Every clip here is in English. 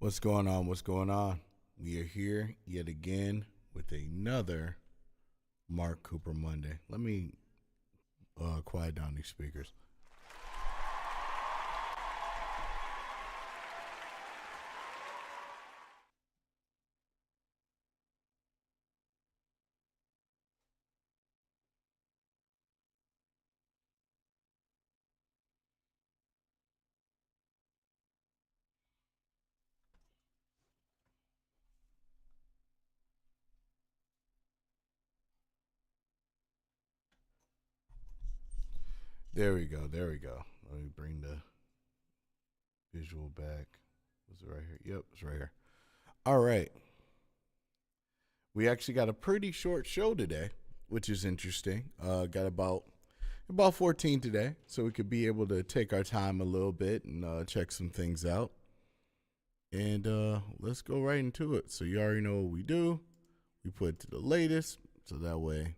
What's going on? What's going on? We are here yet again with another Mark Cooper Monday. Let me quiet down these speakers. There we go. There we go. Let me bring the visual back. Was it right here? Yep, it's right here. All right. We actually got a pretty short show today, which is interesting. Got about 14 today, so we could be able to take our time a little bit and check some things out. And let's go right into it. So you already know what we do. We put it to the latest, so that way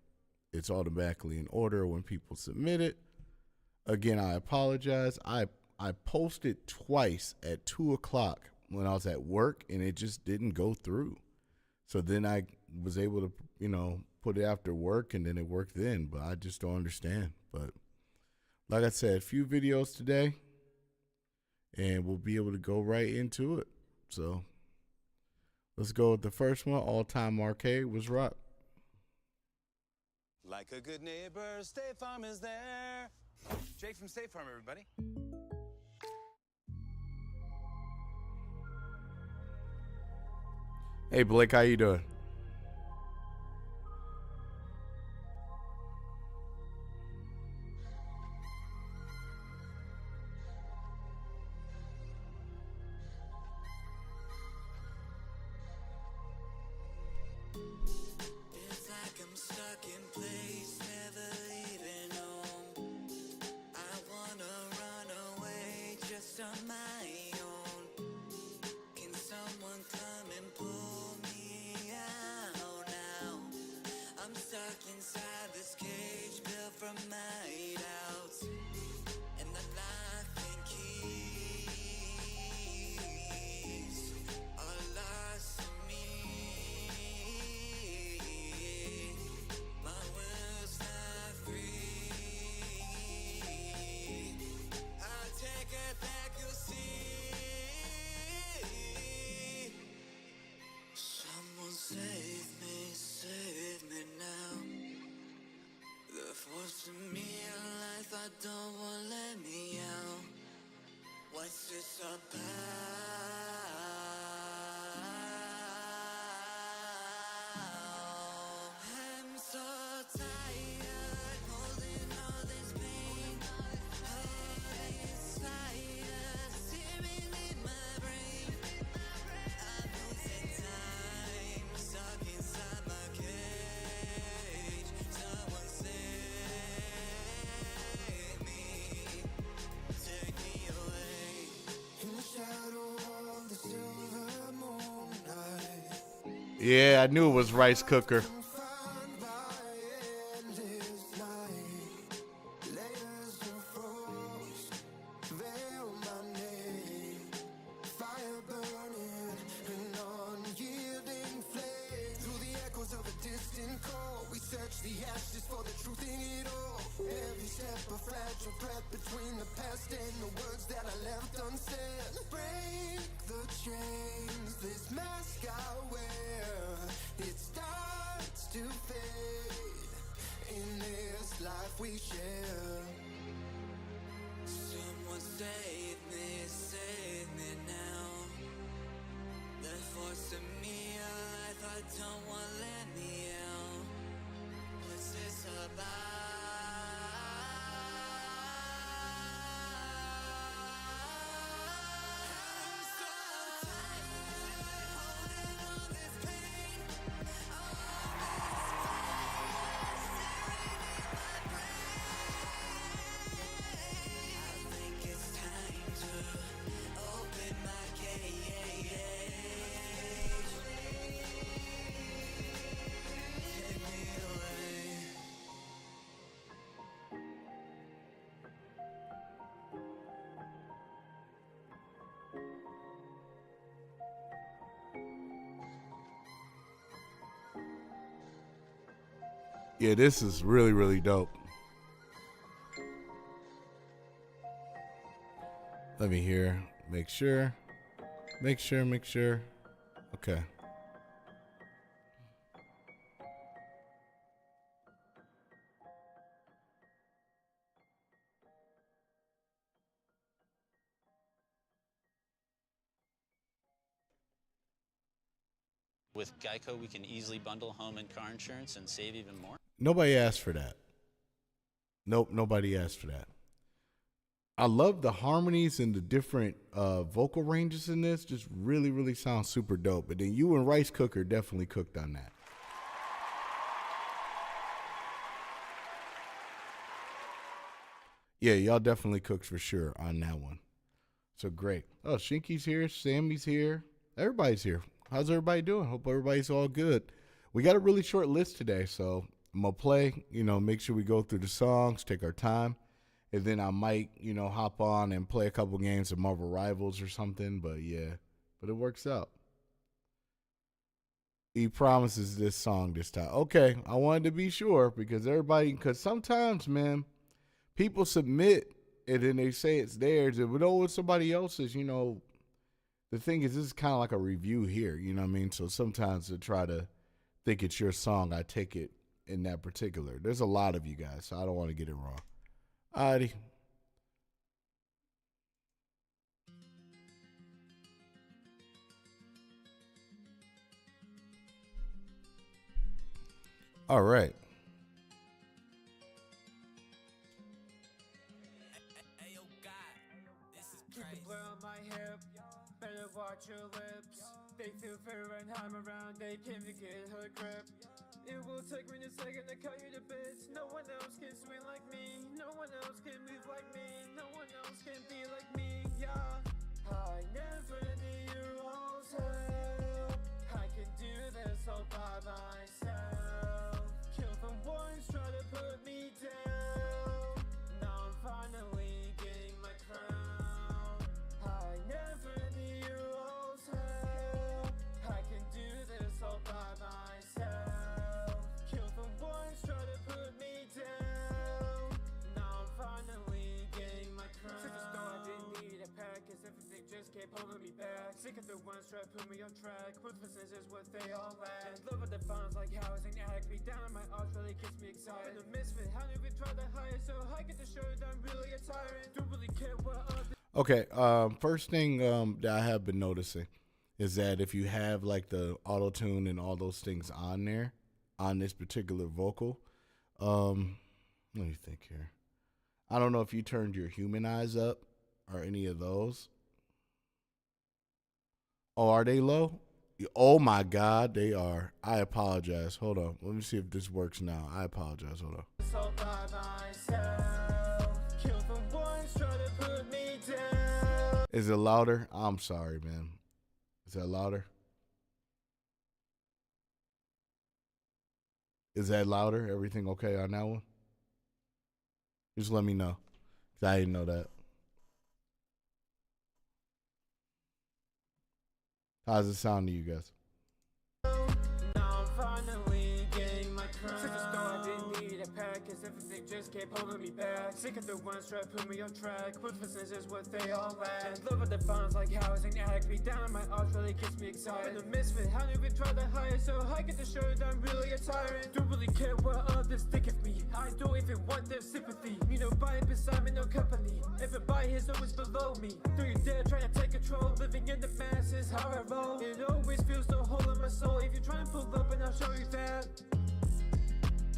it's automatically in order when people submit it. Again, I apologize. I posted twice at 2 o'clock when I was at work, and it just didn't go through. So then I was able to, put it after work, and then it worked then. But I just don't understand. But like I said, a few videos today, and we'll be able to go right into it. So let's go with the first one. All-time arcade was Rock. Like a good neighbor, State Farm is there. Jake from State Farm, everybody. Hey, Blake, how you doing? It's like I'm stuck in place, never leaving home. I wanna run away just on my own. Can someone come and pull me out now? I'm stuck inside this cage built from my doubts, and the laughing keys are lost to me. My will's not free. I'll take it back, you'll see. Someone save me now. The force of me in life, I don't want let me out. What's this about? I'm so tired, holding all this pain. Heart is tired, searing in my brain. I'm losing time, stuck inside my cage. Someone save me, take me away. In the shadow of the silver moonlight, Yeah, I knew it was Rice Cooker. confined by endless night. Layers of frost veil my name. Fire burning, an unyielding flame. Through the echoes of a distant call, we search the ashes for the truth in it all. Every step a fragile thread between the past and the words that I left unsaid. Break the chains, this mask I wear, it starts to fade in this life we share. Someone save me now. The force of me, a life I don't want let me out. What's this about? I'm so tired, holding all this pain. All this fire searing in my brain. I think it's time Yeah, this is really, really dope. Let me hear. Make sure. Okay. With Geico, we can easily bundle home and car insurance and save even more. Nobody asked for that. Nope, nobody asked for that. I love the harmonies and the different vocal ranges in this. Just really, really sounds super dope. But then you and Rice Cooker definitely cooked on that. Yeah, y'all definitely cooked for sure on that one. So great. Oh, Shinky's here. Sammy's here. Everybody's here. How's everybody doing? Hope everybody's all good. We got a really short list today, so I'm going to play, make sure we go through the songs, take our time. And then I might, hop on and play a couple games of Marvel Rivals or something. But yeah, it works out. He promises this song this time. Okay, I wanted to be sure because sometimes, man, people submit and then they say it's theirs. And it's somebody else's, the thing is, this is kind of like a review here, you know what I mean? So sometimes to try to think it's your song, I take it in that particular. There's a lot of you guys, so I don't want to get it wrong. Alrighty. All right. Watch your lips. They feel fair and I'm around. They came to get her grip. It will take me a second to cut you to bits. No one else can swing like me. No one else can move like me. No one else can be like me. Yeah, I never need your all's help. I can do this all by myself. Kill from ones try to put me down. Now I'm finally getting my crown. I never need your all's help. I can do this all by myself. Kill from ones try to put me down. Now I'm finally getting my crown. Sick as though I didn't need a pack, cause everything just kept holding me back. Sick of the ones try to put me on track. Ruthlessness is what they all lack. Love of the funds like housing act. Be down on my odds really gets me excited. The misfit, how do we try to hide? So I get to show that I'm really a tyrant. Don't really care what others. Okay, first thing that I have been noticing is that if you have like the auto tune and all those things on there, on this particular vocal, let me think here. I don't know if you turned your human eyes up or any of those. Oh, are they low? Oh my God, they are. I apologize. Hold on. Let me see if this works now. I apologize. Hold on. Is it louder? I'm sorry, man. Is that louder? Is that louder? Everything okay on that one? Just let me know. 'Cause I didn't know that. How's it sound to you guys? Everything just kept holding me back. Sick of the ones try to put me on track. Ruthlessness is what they all lack. Love of the funds like housing act. Be down on my odds really gets me excited. The misfit, how do we try to hide? So I get to show that I'm really a tyrant. Don't really care what others think of me. I don't even want their sympathy. Nobody beside me, no company. Everybody is always below me. Don't you dare try to take control. Living in the masses, how I roll. It always feels so whole in my soul. If you're trying to pull up and I'll show you that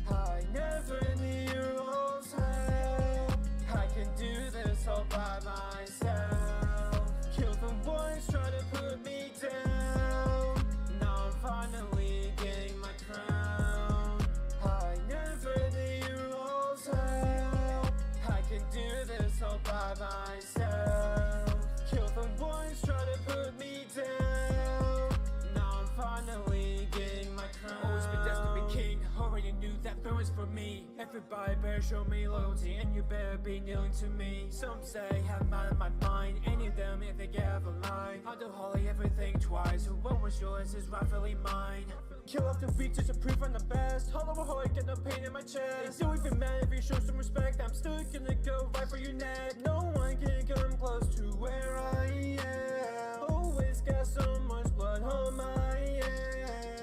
I never need your all's help. I can do this all by myself. Kill the ones try to put me down. Now I'm finally getting my crown. I never need your all's help. I can do this all by myself. Kill the ones try to put me down. Now I'm finally getting my crown. Always been destined to be king. Already knew that throne was for me. Everybody better show me loyalty, and you better be kneeling to me. Some say I'm out of my mind. Any of them if they get out of line. I do Holly everything twice. So what was yours is rightfully mine. Kill off the weak just to prove I'm the best. Hollow a heart, get no pain in my chest. It don't even matter if you show some respect. I'm still gonna go right for your neck. No one can come close to where I am. Always got so much blood on my hands.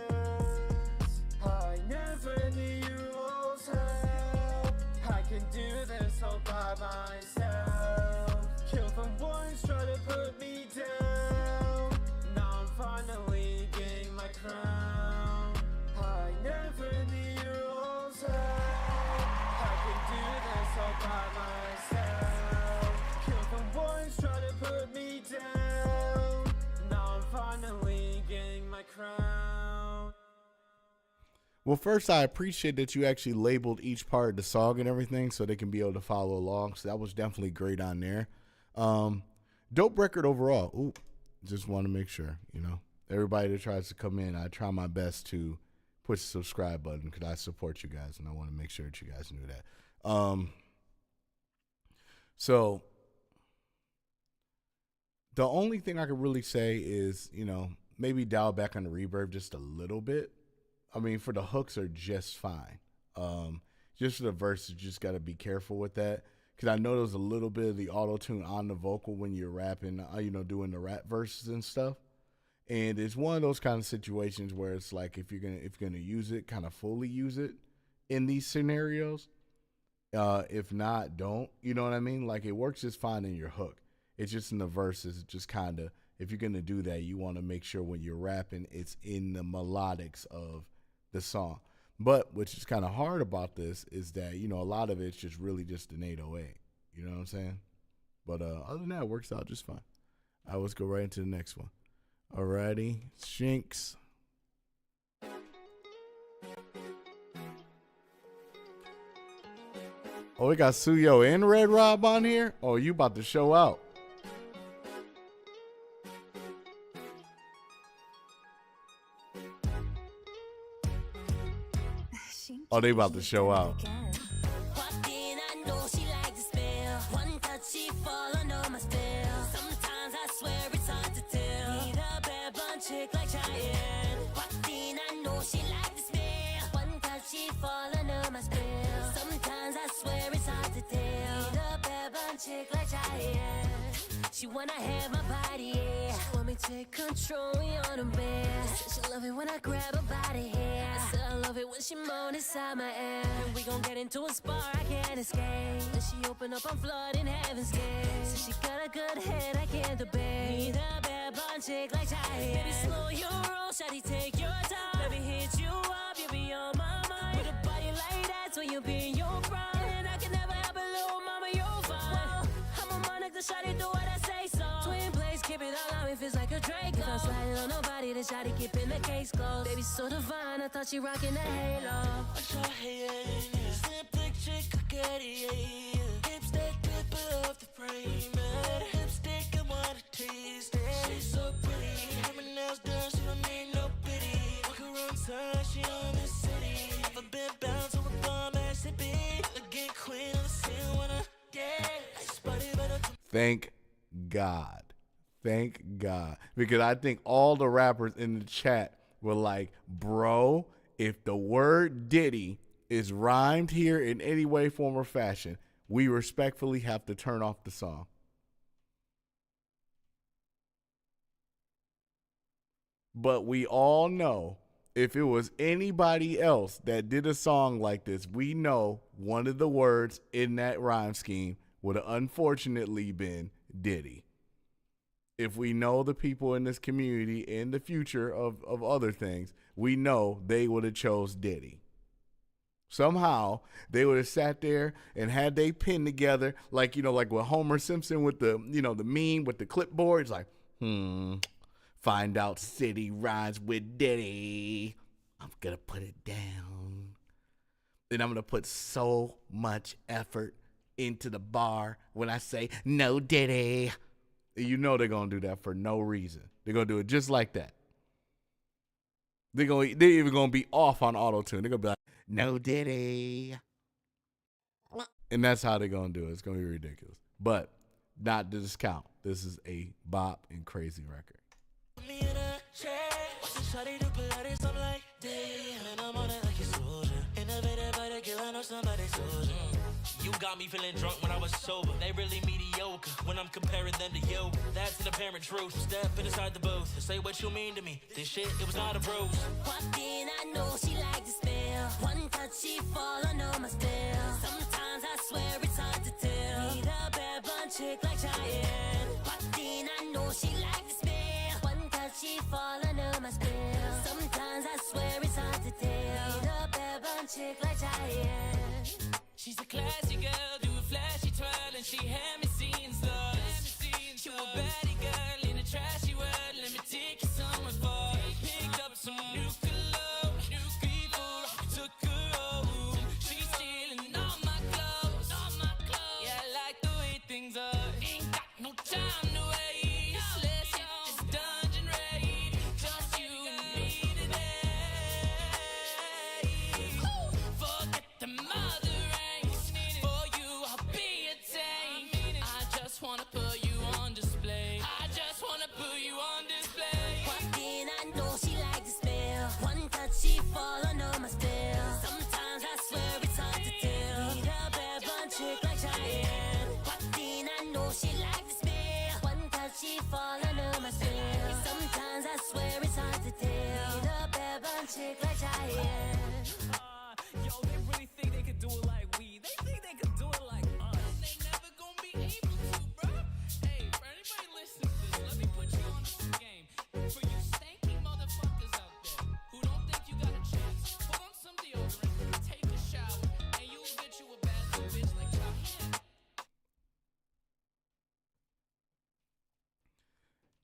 I never need you all's help. I can do this all by myself. Kill from ones try to put me down. Now I'm finally getting my crown. I never need your all's help. I can do this all by myself. Kill from ones try to put me down. Now I'm finally getting my crown. Well, first, I appreciate that you actually labeled each part of the song and everything so they can be able to follow along. So that was definitely great on there. Dope record overall. Ooh, just want to make sure, everybody that tries to come in, I try my best to push the subscribe button because I support you guys and I want to make sure that you guys knew that. So the only thing I could really say is, maybe dial back on the reverb just a little bit. I mean, for the hooks are just fine. Just for the verse, you just got to be careful with that. Because I know there's a little bit of the auto-tune on the vocal when you're rapping, doing the rap verses and stuff. And it's one of those kind of situations where it's like if you're gonna use it, kind of fully use it in these scenarios. If not, don't. You know what I mean? Like, it works just fine in your hook. It's just in the verses, just kind of, if you're going to do that, you want to make sure when you're rapping, it's in the melodics of the song. But which is kind of hard about this is that, a lot of it's just really just an 808. You know what I'm saying? But other than that, it works out just fine. I let's go right into the next one. Alrighty, Shinks. Oh, we got Suyo and Red Rob on here? Oh, you about to show out. Oh, they about to show out. She wanna have my body, yeah. She want me to take control, we on the bed. She love it when I grab her body, yeah. I said I love it when she moan inside my ear. And we gon' get into a spar, I can't escape. When she open up, I'm flooding heaven's gate. So she got a good head, I can't debate. Need a bad bun chick like Chai. Baby, slow your roll, shawty, take your time. Let me hit you up, you be on my mind. With a body like that, so you be in your prime. And I can never have a little mama, you're fine. I'm a monarch, the shawty do what I say so. Twin plays, keep it all on me, feels like a Draco. If I'm sliding on nobody, the shawty keeping the case closed. Baby, so divine, I thought she rocking a halo. What's your hand? Slip thick chick, coquette, yeah. Lipstick, pepper off the frame, lipstick, I wanna taste it. She's so pretty, have my nails done, she don't need no pity. Walk her on time, she on the city. Never been bound to a bomb ass hippie. Again, queen on the scene, wanna, yeah. Thank God. Thank God. Because I think all the rappers in the chat were like, bro, if the word Diddy is rhymed here in any way, form, or fashion, we respectfully have to turn off the song. But we all know if it was anybody else that did a song like this, we know one of the words in that rhyme scheme would have unfortunately been Diddy. If we know the people in this community in the future of other things, we know they would have chose Diddy. Somehow they would have sat there and had they pen together, like with Homer Simpson with the meme with the clipboard. It's like, find out city rhymes with Diddy. I'm gonna put it down. Then I'm gonna put so much effort into the bar when I say no Diddy. You know they're gonna do that for no reason. They're gonna do it just like that. They're even gonna be off on auto-tune. They're gonna be like, no Diddy. And that's how they're gonna do it. It's gonna be ridiculous. But not to discount This is a bop and crazy record. Me in a chair, watching shawty do Pilates, I'm like, damn, and I'm on it like a soldier. Innovative by the girl, I know somebody soldier. You got me feeling drunk when I was sober. They really mediocre when I'm comparing them to you. That's an apparent truth. Stepping inside the booth, say what you mean to me. This shit, it was not a bruise. Walked in, I know she liked the smell. One touch, she fall under my spell. Sometimes I swear it's hard to tell. Need a bad bun chick like Cheyenne. Walked in, I know she liked the smell. One touch, she fall under my spell. Sometimes I swear it's hard to tell. Need a bad bun chick like Cheyenne. She's a classy girl, do a flashy twirl, and she had me seeing stars. She a baddie girl in a trashy world, let me take you somewhere far. Picked up some new clothes, people took her home. She's stealing all my clothes, yeah, I like the way things are. Ain't got no time to waste, let's hit this dungeon raid. Just you and me today. Forget the mother. Wanna put you on display. I just wanna put you on display. Walked in, I know she liked the smell. One touch, she fall under my spell. Sometimes I swear it's hard to tell. Need a bad bun chick like Cheyenne. Walked in, I know she liked the smell. One touch, she fall under my spell. Sometimes I swear it's hard to tell. Need a bad bun chick like Cheyenne. Yo, they really think they could do it like we. They think they could do it like us. They never gonna be able to, bro. Hey, for anybody listening to this, let me put you on the game. For you stanky motherfuckers out there who don't think you got a chance, put on some deodorant, take a shower, and you'll get you a bad little bitch like Cheyenne.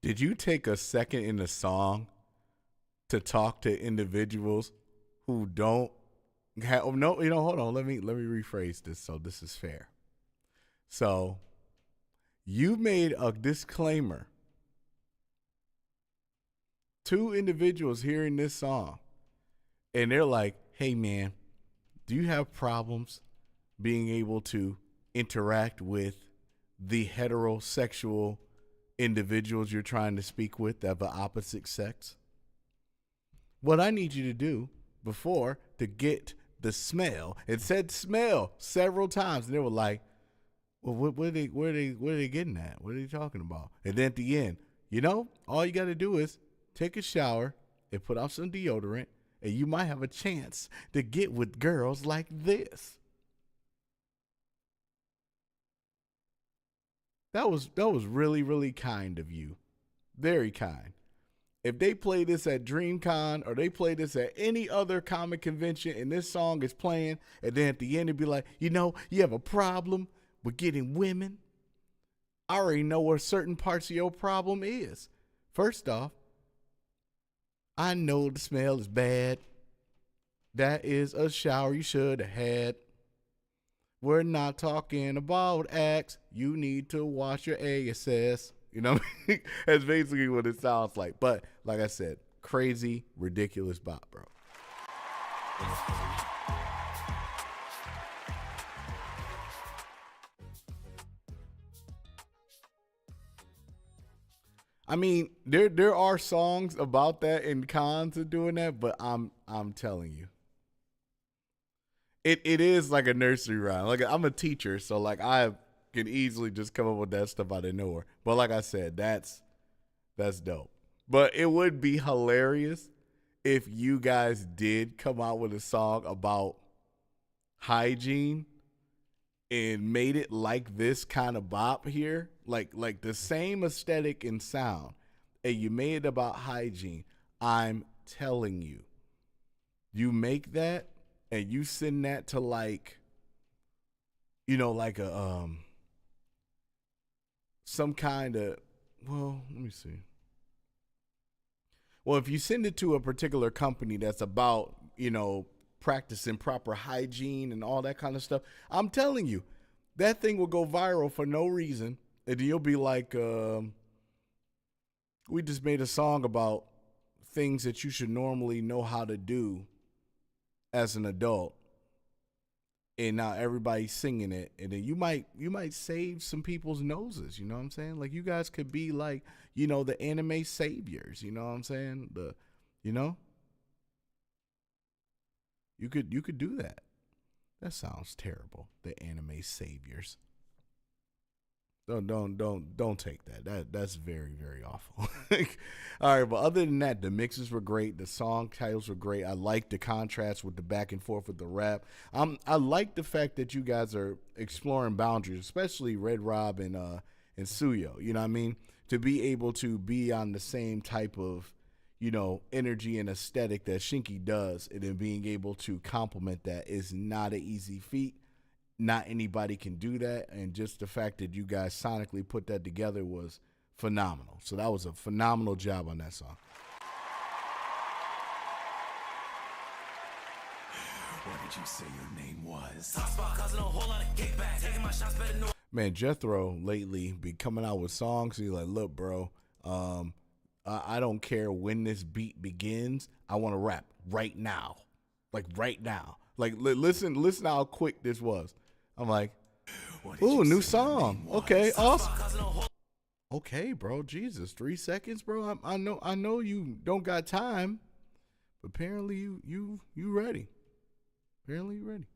Did you take a second in the song to talk to individuals who don't have, oh, no, hold on. Let me rephrase this so this is fair. So you made a disclaimer to individuals hearing this song, and they're like, hey, man, do you have problems being able to interact with the heterosexual individuals you're trying to speak with of the opposite sex? What I need you to do before to get the smell, it said smell several times, and they were like, well, what are they getting at? What are they talking about? And then at the end, all you got to do is take a shower and put on some deodorant, and you might have a chance to get with girls like this. That was really, really kind of you. Very kind. If they play this at DreamCon or they play this at any other comic convention and this song is playing, and then at the end it'd be like, you have a problem with getting women, I already know what certain parts of your problem is. First off, I know the smell is bad. That is a shower you should have had. We're not talking about Axe. You need to wash your ASS. That's basically what it sounds like. But like I said, crazy, ridiculous bop, bro. I mean, there are songs about that and cons of doing that, but I'm telling you, it is like a nursery rhyme. Like, I'm a teacher, so like I can easily just come up with that stuff out of nowhere. But like I said, that's dope. But it would be hilarious if you guys did come out with a song about hygiene and made it like this kind of bop here, like the same aesthetic and sound, and you made it about hygiene. I'm telling you, you make that and you send that to like a some kind of, well, let me see. Well, if you send it to a particular company that's about, practicing proper hygiene and all that kind of stuff, I'm telling you, that thing will go viral for no reason. And you'll be like, we just made a song about things that you should normally know how to do as an adult. and now everybody's singing it, and then you might save some people's noses. You know what I'm saying? Like, you guys could be like, you know, the anime saviors. You know what I'm saying? You know, you could do that. That sounds terrible. The anime saviors. Don't take that. That's very, very awful. All right, but other than that, the mixes were great. The song titles were great. I like the contrast with the back and forth with the rap. I like the fact that you guys are exploring boundaries, especially Red Rob and Suyo. You know what I mean? To be able to be on the same type of, you know, energy and aesthetic that Shinky does, and then being able to complement that is not an easy feat. Not anybody can do that, and just the fact that you guys sonically put that together was phenomenal. So that was a phenomenal job on that song. What did you say your name was? Man, Jethro lately be coming out with songs. He's like, look, bro, I don't care when this beat begins. I want to rap right now. Like, right now. Like, listen how quick this was. I'm like, ooh, new song. Okay, awesome. Okay, bro. Jesus, 3 seconds, bro. I know you don't got time, but apparently you ready. Apparently you ready.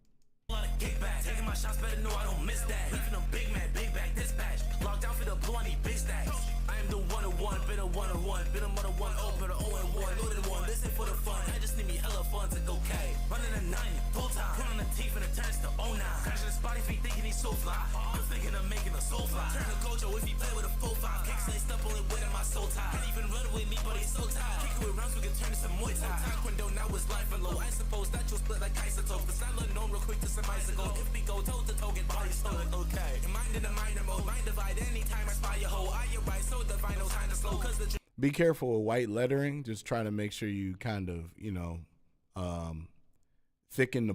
Taking my shots, better know I don't miss that. Leaving them big man, big back dispatch. Locked down for the blue, I need big stacks. I am the one-on-one, been a one-on-one, been a one-on-one, been a 0-1, loaded one. Listen for the fun, I just need me hella fun to go K. Running a 90, full time. Put on the teeth and it turns to 09. Crashing his body feet thinking he's so fly. I'm thinking of making a soul fly. Turn to Gojo if he play with a 4-5. Kicks laced up, only weight on my soul tie. Can't even run with me, but he's so tired. Kick it with rounds, we can turn this to Muay Thai. Taekwondo, now it's life and low. I suppose that you'll split like isotopes. The silent known real quick to some icicle. If we go toe to toe, get body stolen, okay. Your mind in the minor mode, mind divide anytime I spy your hoe. I your right, so divine, no time to slow, cause the Be careful with white lettering. Just try to make sure you kind of, you know, thicken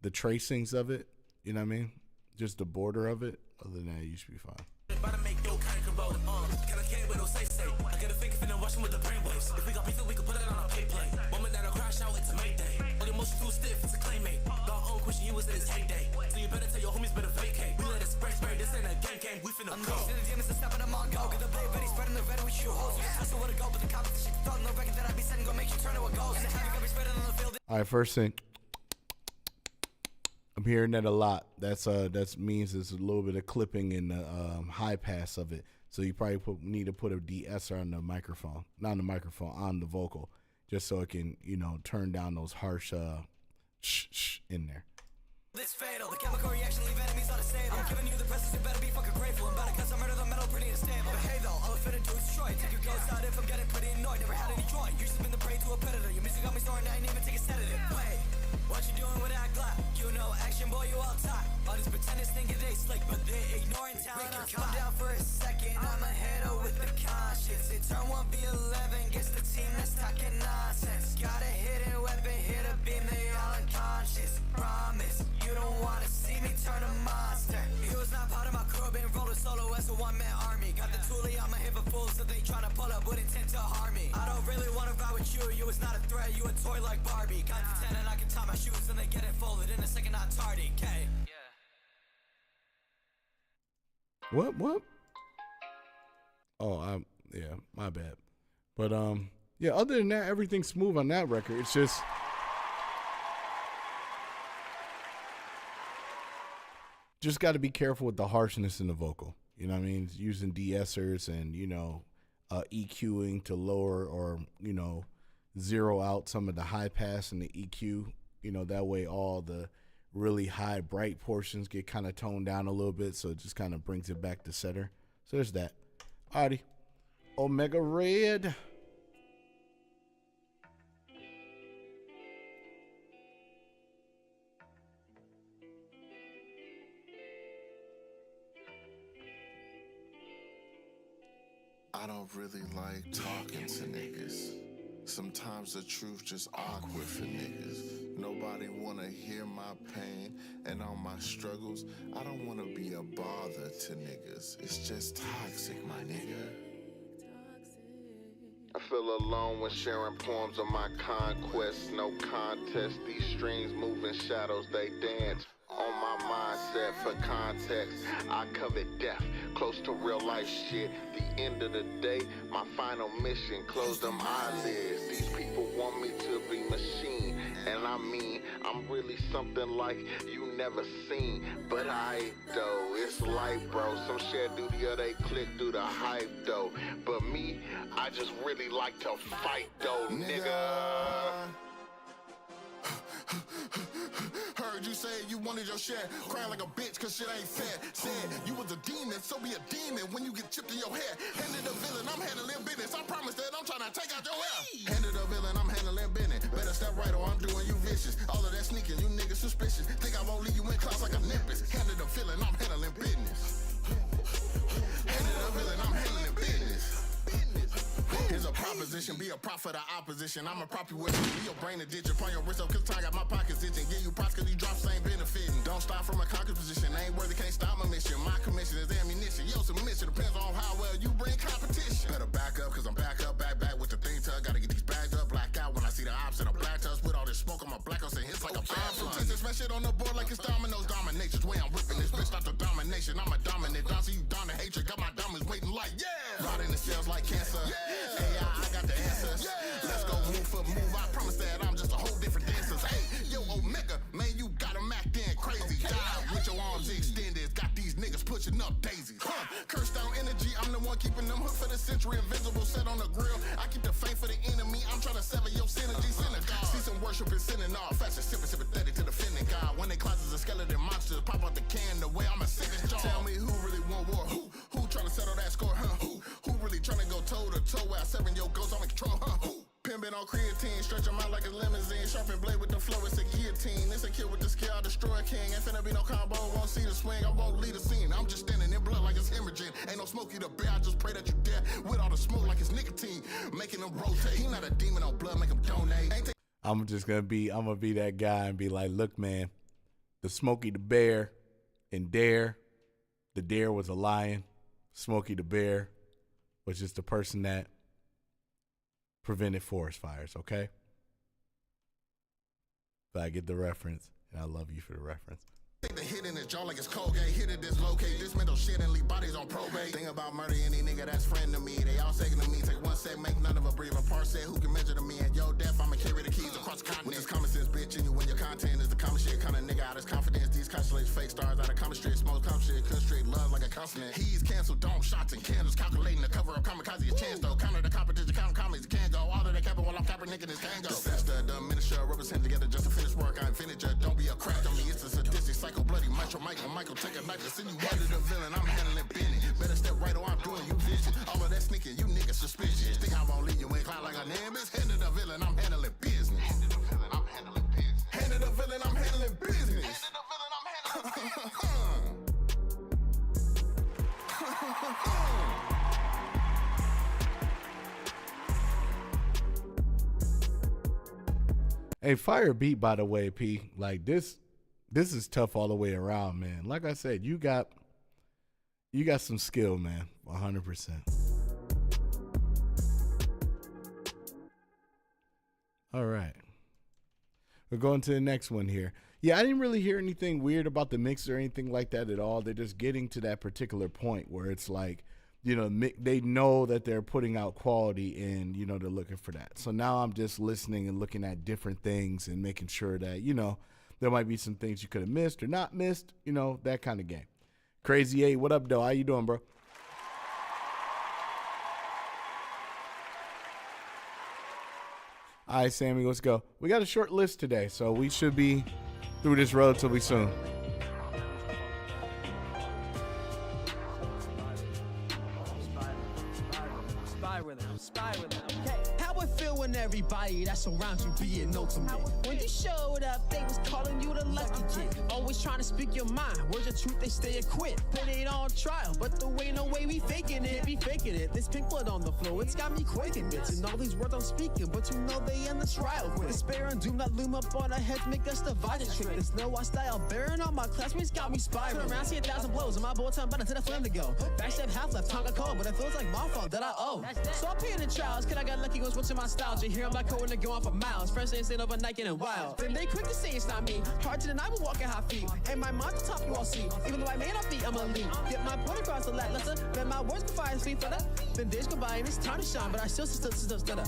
the tracings of it. You know what I mean? Just the border of it. Other than that, you should be fine. about to make your kind corrode. Can I can't with no say. I gotta think if I'm rushing with the brainwaves. If we got pizza, we can put it on a pay plate. Moment that I crash out, it's a Mayday. All the emotions too stiff, it's a claymate. Got own question, you was in his heyday. So you better tell your homies better vacate. We let it spray, this ain't a game, we finna go. I'm the demons to step in the Mongo. Get the blade ready, spreading the red with you hoes. So where to go, but the competition thought no record that I be sending gonna make you turn to a ghost. And the heavy gonna be spreading on the field. All right, first thing. I'm hearing that a lot. That means there's a little bit of clipping in the high pass of it. So you probably need to put a de-esser on the microphone, not on the microphone, on the vocal, just so it can, you know, turn down those harsh shh in there. This fatal, the chemical reaction leave enemies on a stable. I'm giving you the presence, you better be fucking grateful. I'm about to cause I murder the metal pretty unstable. But hey though, all I'm finna do is destroy. Take your ghost out if I'm getting pretty annoyed. Never had any joy. Used to been the prey to a predator. Your music got me snoring, I ain't even take a sedative. Wait, what you doing with that glap? You know action, boy, you all top. All these pretenders thinking they slick, but they ignoring talent. We can calm down for a second. I'm a hitter with the conscience. It turn 1v11 gets the team that's talking nonsense. Got a hidden weapon here to beam, they all unconscious. Promise, you don't wanna see me turn a monster. He was not part of my crew, been rolling solo as a one-man army. Got the toolie on my hip of fools, so they tryna pull up with intent to harm me. I don't really wanna ride with you, you was not a threat, you a toy like Barbie. Got the 10 and I can tie my shoes and they get it folded in a second, not tardy, okay? What? Oh, yeah, my bad. But yeah, other than that, everything's smooth on that record. It's just got to be careful with the harshness in the vocal. You know what I mean? Using de-essers and, you know, EQing to lower or, you know, zero out some of the high pass and the EQ. You know, that way all the really high, bright portions get kind of toned down a little bit, so it just kind of brings it back to center. So there's that. Alrighty. Omega Red. I don't really like talking to niggas. Sometimes the truth just awkward for niggas. Nobody wanna hear my pain and all my struggles. I don't wanna be a bother to niggas. It's just toxic, my nigga. I feel alone when sharing poems of my conquest. No contest, these strings moving shadows, they dance. On my mindset for context, I covet death, close to real life shit. The end of the day, my final mission, close them eyelids. These people want me to be machine, and I mean, I'm really something like you never seen. But I ain't though, it's life, bro. Some share do the other, they click through the hype though. But me, I just really like to fight though, nigga. Heard you say you wanted your share, crying like a bitch cause shit ain't fair. Said you was a demon, so be a demon when you get chipped in your hair. Handed the villain, I'm handling business. I promise that I'm trying to take out your hair. Handed the villain, I'm handling business. Better step right or I'm doing you vicious. All of that sneaking, you niggas suspicious. Think I won't leave you in class like a nimbus. Handed the villain, I'm handling business. Handed the villain, I'm handling business. Here's a proposition, be a prop for the opposition. I'm a prop you with it, be your brain a ditch upon your wrist up, cause time got my pockets itching. Give you props cause these drops ain't benefiting. Don't stop from a conquer position, ain't worthy, can't stop my mission. My commission is ammunition, your submission depends on how well you bring competition. Better back up cause I'm back up, back with the thing tug. Gotta get these bags up, black out when I see the opposite of black touch. With all this smoke on my black house and hits like a bad fun. Smash shit on the board like it's dominoes, dominations. Way I'm ripping this bitch, start the domination. I'm a dominant, don't see you down the hatred. Got my diamonds waiting like, yeah. Rotting the cells like cancer. Yeah. AI, I got the answers. Yeah. Let's go move for move. I promise that I'm just a whole different dancers. Hey, yo, Omega, man, you got 'em acting crazy. Die with your arms extended. Got these niggas pushing up daisies. Cursed down energy, I'm the one keeping them hooked for the century. Invisible set on the grill. I keep the fame for the enemy. I'm trying to sever your synergy. Synagogue. See some worship and sinning all. Fashion sympathetic to the defending God. When they closets a skeleton monsters, pop out the can the way I'm a sickest jaw. Tell me who really want war? Who trying to settle that score? Huh? Who really trying to go toe to toe? Where I 7 yo goes, I'm in control. Huh? Pimpin' on creatine, stretch 'em out like a limousine. Sharpen blade with the flow, it's a guillotine. It's a kill with the skill, I'll destroy a king. Ain't finna be no combo, won't see the swing, I won't lead a scene. I'm just standing in blood like it's hemorrhaging. Ain't no Smokey the Bear, I just pray that you dare. With all the smoke like it's nicotine, making them rotate. He not a demon on blood, make him donate. I'm gonna be that guy and be like, look, man, the Smokey the Bear in Dare, the Dare was a lion. Smokey the Bear was just the person that prevented forest fires, okay? But I get the reference, and I love you for the reference. Take the hit in his jaw like it's Colgate. Hit it, dislocate. This mental shit and leave bodies on probate. Thing about murder, any nigga that's friend to me. They all second to me. Take one sec, make none of a breathe. A part set, who can measure to me? And yo, death, I'ma carry the keys across the continent. With this common sense, bitch, and you when your content is the common shit. Kind of nigga out his confidence. These constellations, fake stars out of common street. Smoke common shit, constrict love like a consonant. He's canceled, dome shots and candles. Calculating the cover up, kamikaze a chance though. Counter the competition, count comedies, can't go. All of that capping while I'm capping, nigga, this can go. The sister, the minister, rubbers hand together just to finish work. I invented ya, don't be a crack on me. It's a sadistic, psycho, bloody, macho. Michael, take a knife and send you under the villain. I'm handling business. Better step right or I'm doing you vision. All of that sneaking, you niggas suspicious. Think I won't leave you in cloud like a nimbus? Handle the villain, I'm handling business. Handle the villain, I'm handling business. Handle the villain, I'm handling business. Handle the villain, I'm handling business. Hey, fire beat, by the way, P. Like this is tough all the way around, man. Like I said, you got some skill, man. 100%. All right. We're going to the next one here. Yeah, I didn't really hear anything weird about the mix or anything like that at all. They're just getting to that particular point where it's like, you know, they know that they're putting out quality and, you know, they're looking for that. So now I'm just listening and looking at different things and making sure that, you know, there might be some things you could have missed or not missed, you know, that kind of game. Crazy 8, what up, though? How you doing, bro? All right, Sammy, let's go. We got a short list today, so we should be through this relatively soon. Spy with him. Okay. How How it feel when everybody that's around you being ultimate? When you showed up, they was calling you the lucky kid. Always trying to speak your mind. Words of truth, they stay equipped. Put it on trial, but the way, no way we faking it. Be faking it. This pink blood on the floor, it's got me quaking, bitch. And all these words I'm speaking, but you know they in the trial. Despair and doom that loom up on our heads make us divide and trick. There's no style bearing on my classmates got me spiraling. Turn around, see 1,000 blows, and my boy time better to the flame to go. Backstep half left, tongue got cold, but it feels like my fault that I owe. So I pay in the trials, cause I got lucky when switching my styles. You hear I'm like code and going for miles. Friends ain't staying overnight getting wild. Then they quick to say it's not me. Hard to deny, we walking high feet. And my mind's the top you all see. Even though I may not be, I'm a lead. Get my point across the lat lesser. Then my words can fire speed further. Then days go by and it's time to shine, but I still stood up.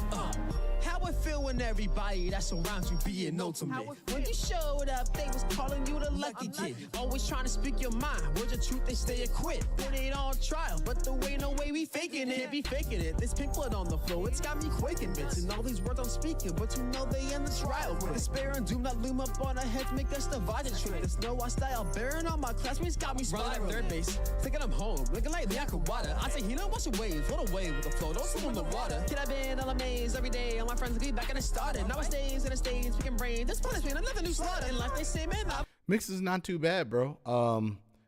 How it feel when everybody that's around you being ultimate? When you showed up, they was calling you the lucky kid. Always trying to speak your mind. Words of truth, they stay equipped. Put it on trial, but the way, no way we faking it. Be faking it. This pink blood on the floor, it's got me quaking, bitch. And all these words I'm speaking, but you know they in the trial. Despair and doom that loom up on our heads make us divide and trick. There's no style bearing on my classmates got me spiraling. Third base, thinking I'm home, looking like Leon water. I say, he don't wash your waves, float away with the flow, don't swim in the water. Kid, I've been all amazed every day. All my friends be back and it started. Nowadays in the stage, speaking brain. This punishment, another new slaughter. In life, they say, man, Mix is not too bad, bro.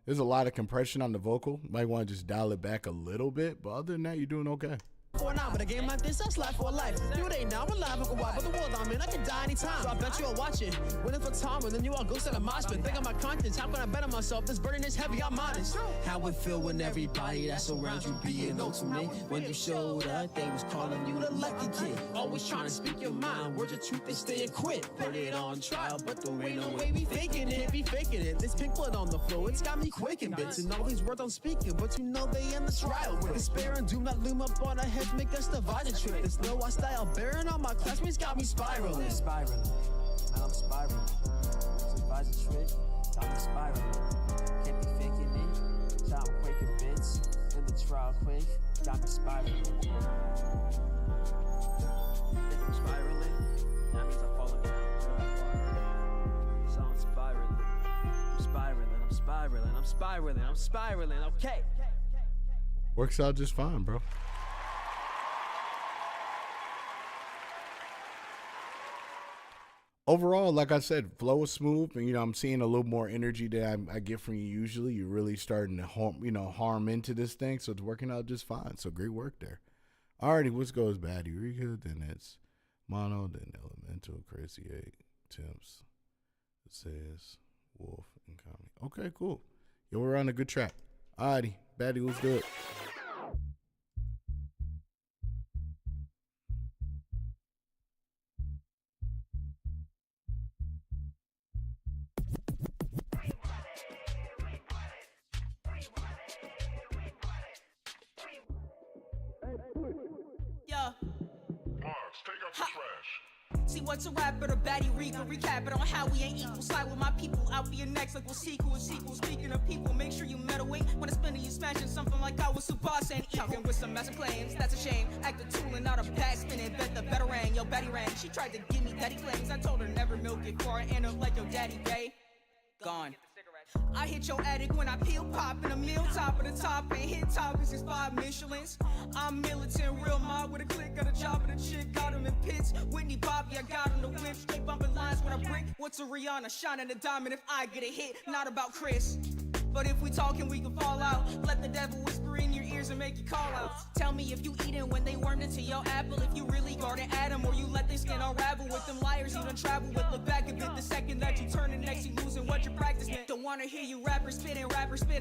There's a lot of compression on the vocal. Might want to just dial it back a little bit, but other than that, you're doing okay. For now, but a game like this, I slide for life. You ain't now, I'm alive, look a while, but the world I'm in, I can die anytime. So I bet you all watch it. Waiting for time, and then you all go set a mosh pit. Think of my conscience, how can I better myself? This burden is heavy, I'm honest. How it feel when everybody that's around you being ultimate? When you showed up, they was calling you the lucky kid. Always trying to speak your mind. Words of truth, they stay equipped. Put it on trial, but the way, no way we faking it. Be faking it. This pink blood on the floor, it's got me quaking, bitch. And all these words I'm speaking, but you know they in the trial. Despair and doom that loom up on our heads make us divide. There's no style bearing on my classmates got me spiraling. Spiraling, now I'm spiraling. Survive the trick, got me spiraling. Can't be faking it, time quaking bits. In the trial quick, got me spiraling. If I'm spiraling, that means I'm falling down. So I'm spiraling. I'm spiraling, okay. Works out just fine, bro. Overall, like I said, flow is smooth, and I'm seeing a little more energy that I get from you usually. You're really starting to harm into this thing, so it's working out just fine. So great work there. Alrighty, what goes bad? Eureka, then it's mono, then elemental, crazy 8, temps, says wolf, and comedy. Okay, cool. Yo, we're on a good track. Alrighty, baddie, let's do it. See what's a rapper, the baddie Rico, recap it on how we ain't equal. Slide with my people, out for your next like we'll sequel. Speaking of people, make sure you meddleweight. When it's spinning, you smashing something like I was supposed and talking with some massive claims. That's a shame. Act a tool and not a pack spinning. Bet the better rang, yo, baddie rang. She tried to give me daddy claims. I told her never milk it for her, end up like your daddy, Ray. Gone. I hit your attic when I peel pop in a meal, top of the top, and hit topics is 5 Michelins. I'm militant, real mob with a click, got a job and a chick, got him in pits. Whitney Bobby, I got him the whip, straight bumping lines when I break. What's a Rihanna, shining a diamond if I get a hit, not about Chris. But if we talking, we can fall out. Let the devil whisper in your ears and make you call out. Tell me if you eatin' when they wormed into your apple. If you really garden at them, or you let their skin unravel. With them liars you done travel with. Look back a bit the second that you turn the next, you losing what you practicing. Don't wanna hear you rapper spit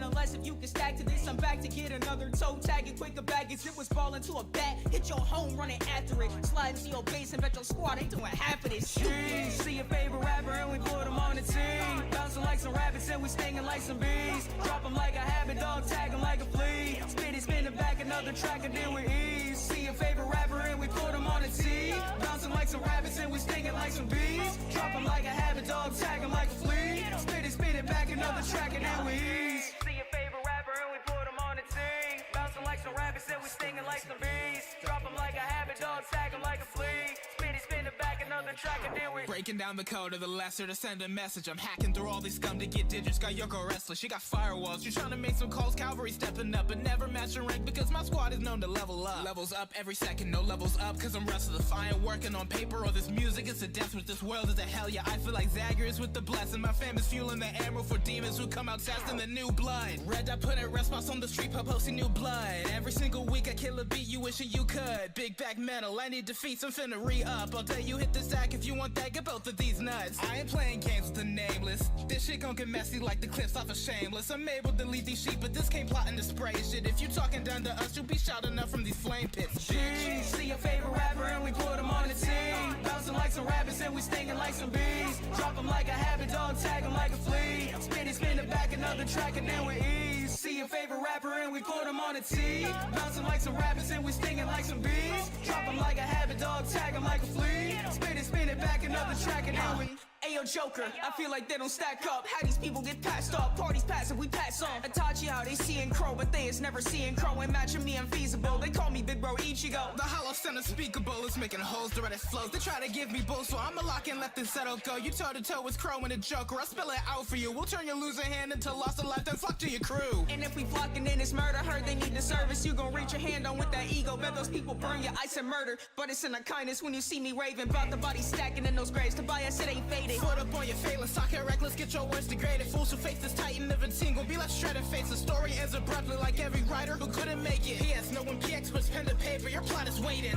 unless if you can stack to this. I'm back to get another toe tag and quicker baggage. It was ballin' to a bat, hit your home running after it. Slide into your base and bet your squad ain't doing half of this. Jeez, see your favorite rapper and we put him on the team. Bouncing like some rabbits and we stinging like some bees. Drop him like a habit, dog tag him like a flea. Spin it back, another track and then with ease. See your favorite rapper and we put him on the tee. Bouncing like some rabbits and we stinging like some bees. Drop him like a habit, dog tag him like a flea. Spin it back, another track and then with ease. See your favorite rapper and we put him on the tee. Bouncing like some rabbits and we stinging like some bees. Drop him like a habit, dog tag him like a flea. Spin it back. back another track and then we Breaking down the code of the lesser to send a message. I'm hacking through all these scum to get digits. Got Yoko restless, she got firewalls. You trying to make some calls, cavalry stepping up, but never match your rank because my squad is known to level up. Levels up every second, no levels up, cause I'm restless. I ain't working on paper or this music, it's a death with this world is a hell. Yeah, I feel like Zagreus with the blessing. My fam is fueling the ammo for demons who come out testing the new blood. Red dot put in rest spots on the street, posting new blood. Every single week I kill a beat, you wishing you could. Big back metal, I need defeats, I'm finna re-up. I'll tell you hit the sack if you want that, get both of these nuts. I ain't playing games with the nameless. This shit gon' get messy like the clips off of Shameless. I'm able to delete these sheep, but this can't plotting to spray shit. If you talking down to us, you'll be shouting up from these flame pits. Jeez, see your favorite rapper and we put him on the team. Bouncing like some rabbits and we stinging like some bees. Drop him like a habit, dog, tag him like a flea. Spin it back another track and then we ease. See your favorite rapper and we put him on a tee. Bouncing like some rabbits and we stinging like some bees. Drop him like a habit, dog, tag him like a flea. Spin it back another track and then we Ayo Joker, I feel like they don't stack up. How these people get passed up, parties passive, we pass on. Itachi how they seeing Crow, but they is never seeing Crow. And matching me unfeasible, they call me Big Bro Ichigo. The hollow sound unspeakable is making holes to Reddit flows. They try to give me bull, so I'ma lock and let this settle go. You toe to toe with Crow and a Joker, I'll spell it out for you. We'll turn your loser hand into lost of life, then fuck to your crew. And if we flocking in this murder, heard they need the service, you gon' reach your hand on with that ego. Bet those people burn your ice and murder, but it's in a kindness when you see me raving about the body stacking in those graves. Tobias, it ain't faded. Put up on your face. Socket reckless, get your words degraded. Fools who face this titan of a tingle be left shredded face. The story ends abruptly like every writer who couldn't make it. P.S. No one PX puts pen to paper, your plot is waiting.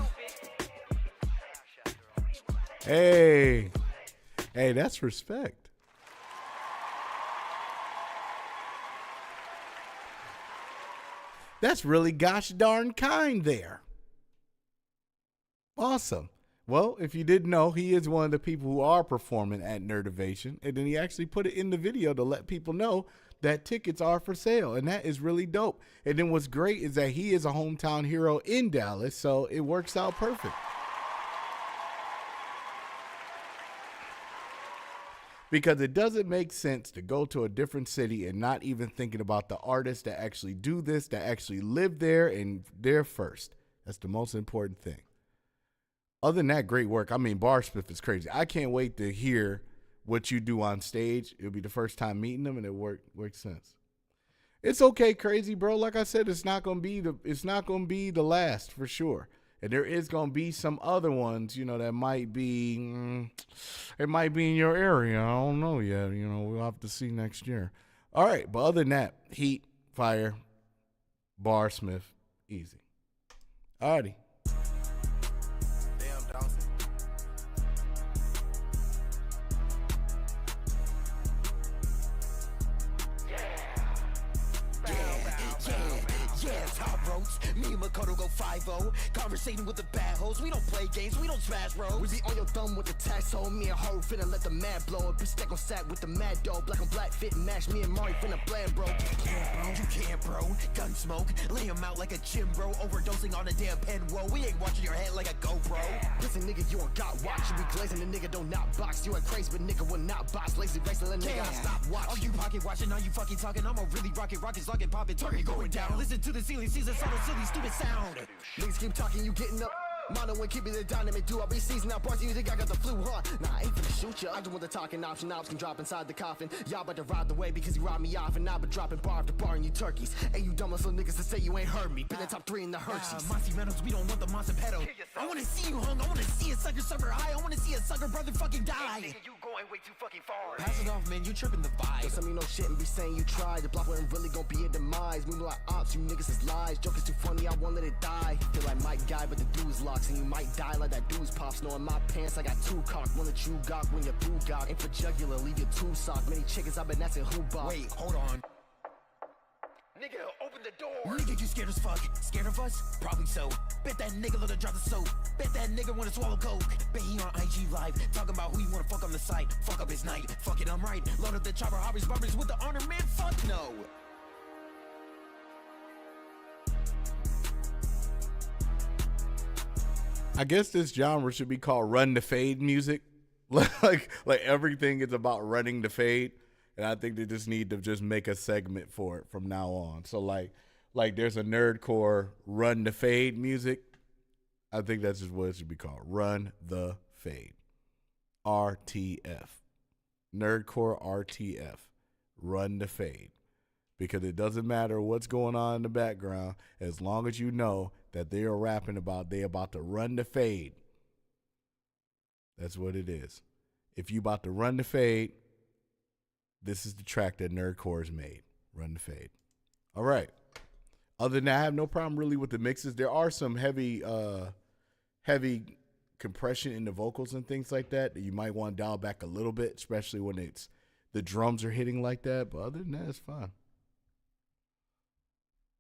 Hey, that's respect. That's really gosh darn kind there. Awesome. Well, if you didn't know, he is one of the people who are performing at Nerdovation, and then he actually put it in the video to let people know that tickets are for sale, and that is really dope. And then what's great is that he is a hometown hero in Dallas, so it works out perfect. Because it doesn't make sense to go to a different city and not even thinking about the artists that actually do this, that actually live there and they're first. That's the most important thing. Other than that, great work. I mean, Barsmith is crazy. I can't wait to hear what you do on stage. It'll be the first time meeting them, and it worked sense. It's okay, crazy bro. Like I said, it's not gonna be the last for sure. And there is gonna be some other ones, that might be it might be in your area. I don't know yet. We'll have to see next year. All right, but other than that, Heat, Fire, Barsmith, easy. Alrighty. Me and Makoto go 5-0, conversating with the bad hoes. We don't play games, we don't smash bros. We be on your thumb with the tax hole. Me and Ho finna let the mad blow. A bitch stack on sack with the mad dough. Black on black fit and match. Me and Mari finna bland, bro. You can't, bro. Gun smoke, lay him out like a gym, bro. Overdosing on a damn pen, whoa. We ain't watching your head like a GoPro. Listen, nigga, you ain't got watch. You be glazing, the nigga don't not box. You ain't crazy, but nigga will not box. Lazy racing, the nigga, I stop watch. Are you pocket watching? Are you fucking talking? I'ma really rocket, rockets, locking, popping, target going down. Listen to the ceiling, season, subtle, silly, stupid sound. Niggas keep talking, you getting up. Mono and keep it the dynamic duo. I be seasoned out parts, you think I got the flu, huh? Nah, I ain't finna shoot ya. I just want the talking option. Ops can drop inside the coffin. Y'all about to ride the way because you robbed me off. And I been dropping bar after bar and you turkeys. Hey, you dumb little niggas to say you ain't heard me. Been in top 3 in the Hershey's. Mossy Reynolds, we don't want the monster pedo. I wanna see you hung. I wanna see a sucker high. I wanna see a sucker brother fucking die. Nigga, you going way too fucking far. Pass it off, man. You tripping the vibe. Don't tell me no shit and be saying you tried. The block wasn't really gonna be a demise. We like ops, you niggas is lies. Joke is too funny, I won't let it die. Feel like Mike Guy, but the dude's locks. And you might die like that dude's pops. Know in my pants, I got 2 cock. One that you got when you're through got. Ain't for jugular, leave your 2 sock. Many chickens, I've been asking who bought. Wait, hold on. Nigga, open the door. Nigga, you scared as fuck. Scared of us? Probably so. Bet that nigga let her drop the soap. Bet that nigga wanna swallow coke. Bet he on IG Live. Talking about who you wanna fuck on the site. Fuck up his night. Fuck it, I'm right. Load up the chopper, hobbies, bumpers with the honor, man. Fuck no. I guess this genre should be called run the fade music. like everything is about running the fade. And I think they just need to just make a segment for it from now on. So like there's a Nerdcore run the fade music. I think that's just what it should be called. Run the fade. RTF. Nerdcore RTF. Run the fade. Because it doesn't matter what's going on in the background as long as you know that they are rapping about they about to run the fade. That's what it is. If you about to run the fade, this is the track that Nerdcore has made. Run the fade. All right. Other than that, I have no problem really with the mixes. There are some heavy compression in the vocals and things like that you might want to dial back a little bit, especially when it's the drums are hitting like that. But other than that, it's fine.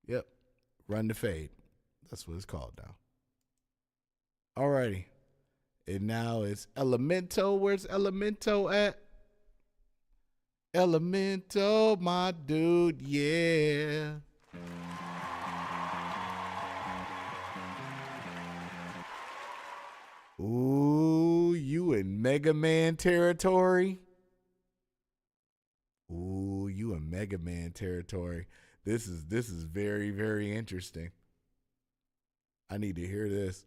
Yep. Run the fade. That's what it's called now. All righty. And now it's Elemento. Where's Elemento at? Elemento, my dude, yeah. Ooh, you in Mega Man territory? Ooh, you in Mega Man territory. This is very, very interesting. I need to hear this.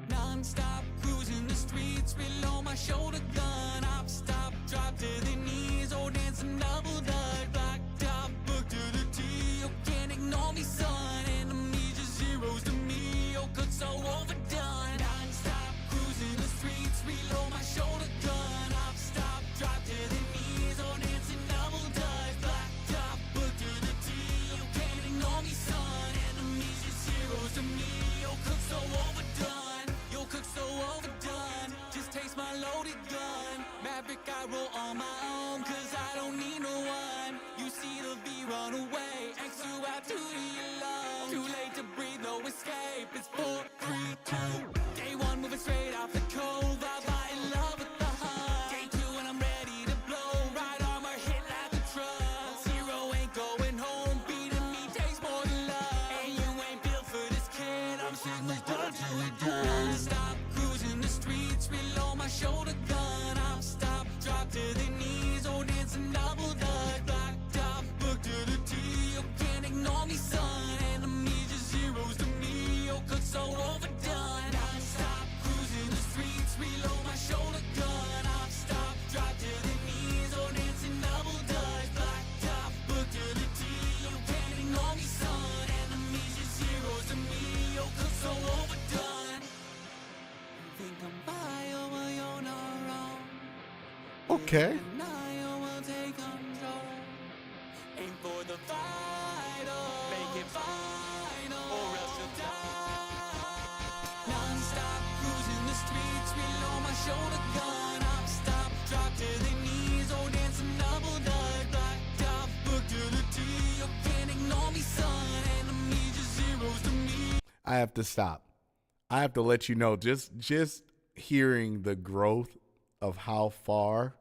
Non-stop cruising the streets, below my shoulder gun. Up, stop, drop to the knees, oh dancing double dutch. Blacked out, book to the T. You can't ignore me, son. Enemies just zeros to me. Oh, good, so overdone. Non-stop cruising the streets, below my shoulder gun. Up, stop, drop to the knees, oh dancing double dutch. Blacked out, book to the T. You can't ignore me, son. Enemies just zeros to me. Oh, good, so overdone. Cook so overdone, just taste my loaded gun. Maverick, I roll on my own, cause I don't need no one. You see the V run away, X you out to the alone. Too late to breathe, no escape, it's 4, 3, 2. Day one moving straight off the cove, I buy in love with the hunt. Day two and I'm ready to blow, right armor hit like a truck. Zero ain't going home, beating me takes more than love. And you ain't built for this kid, I'm simply done till we done. Stop cruising the streets, below my shoulder gun. I'm stop, drop to the knees, oh dancing double dutch. Blacked out, book to the T. You can't ignore me, son. Enemies just zeros to me. Oh, cook so overdone. I'm stop cruising the streets, below my shoulder gun. I'm stop, drop to the knees, oh dancing double dutch. Blacked out, book to the T. You can't ignore me, son. Enemies just zeros to me. Oh, cook so overdone. Think I'm by over, you're not wrong. Okay. And I will take control. Aim for the final. Make it final, or else you'll die. Non-stop cruising the streets, below my shoulder gun. I'm stop, drop to the knees, oh dancing double dutch. Blacked out, book to the T. You can't ignore me, son. Enemies just zeros to me. I have to stop. I have to let you know, just hearing the growth of how far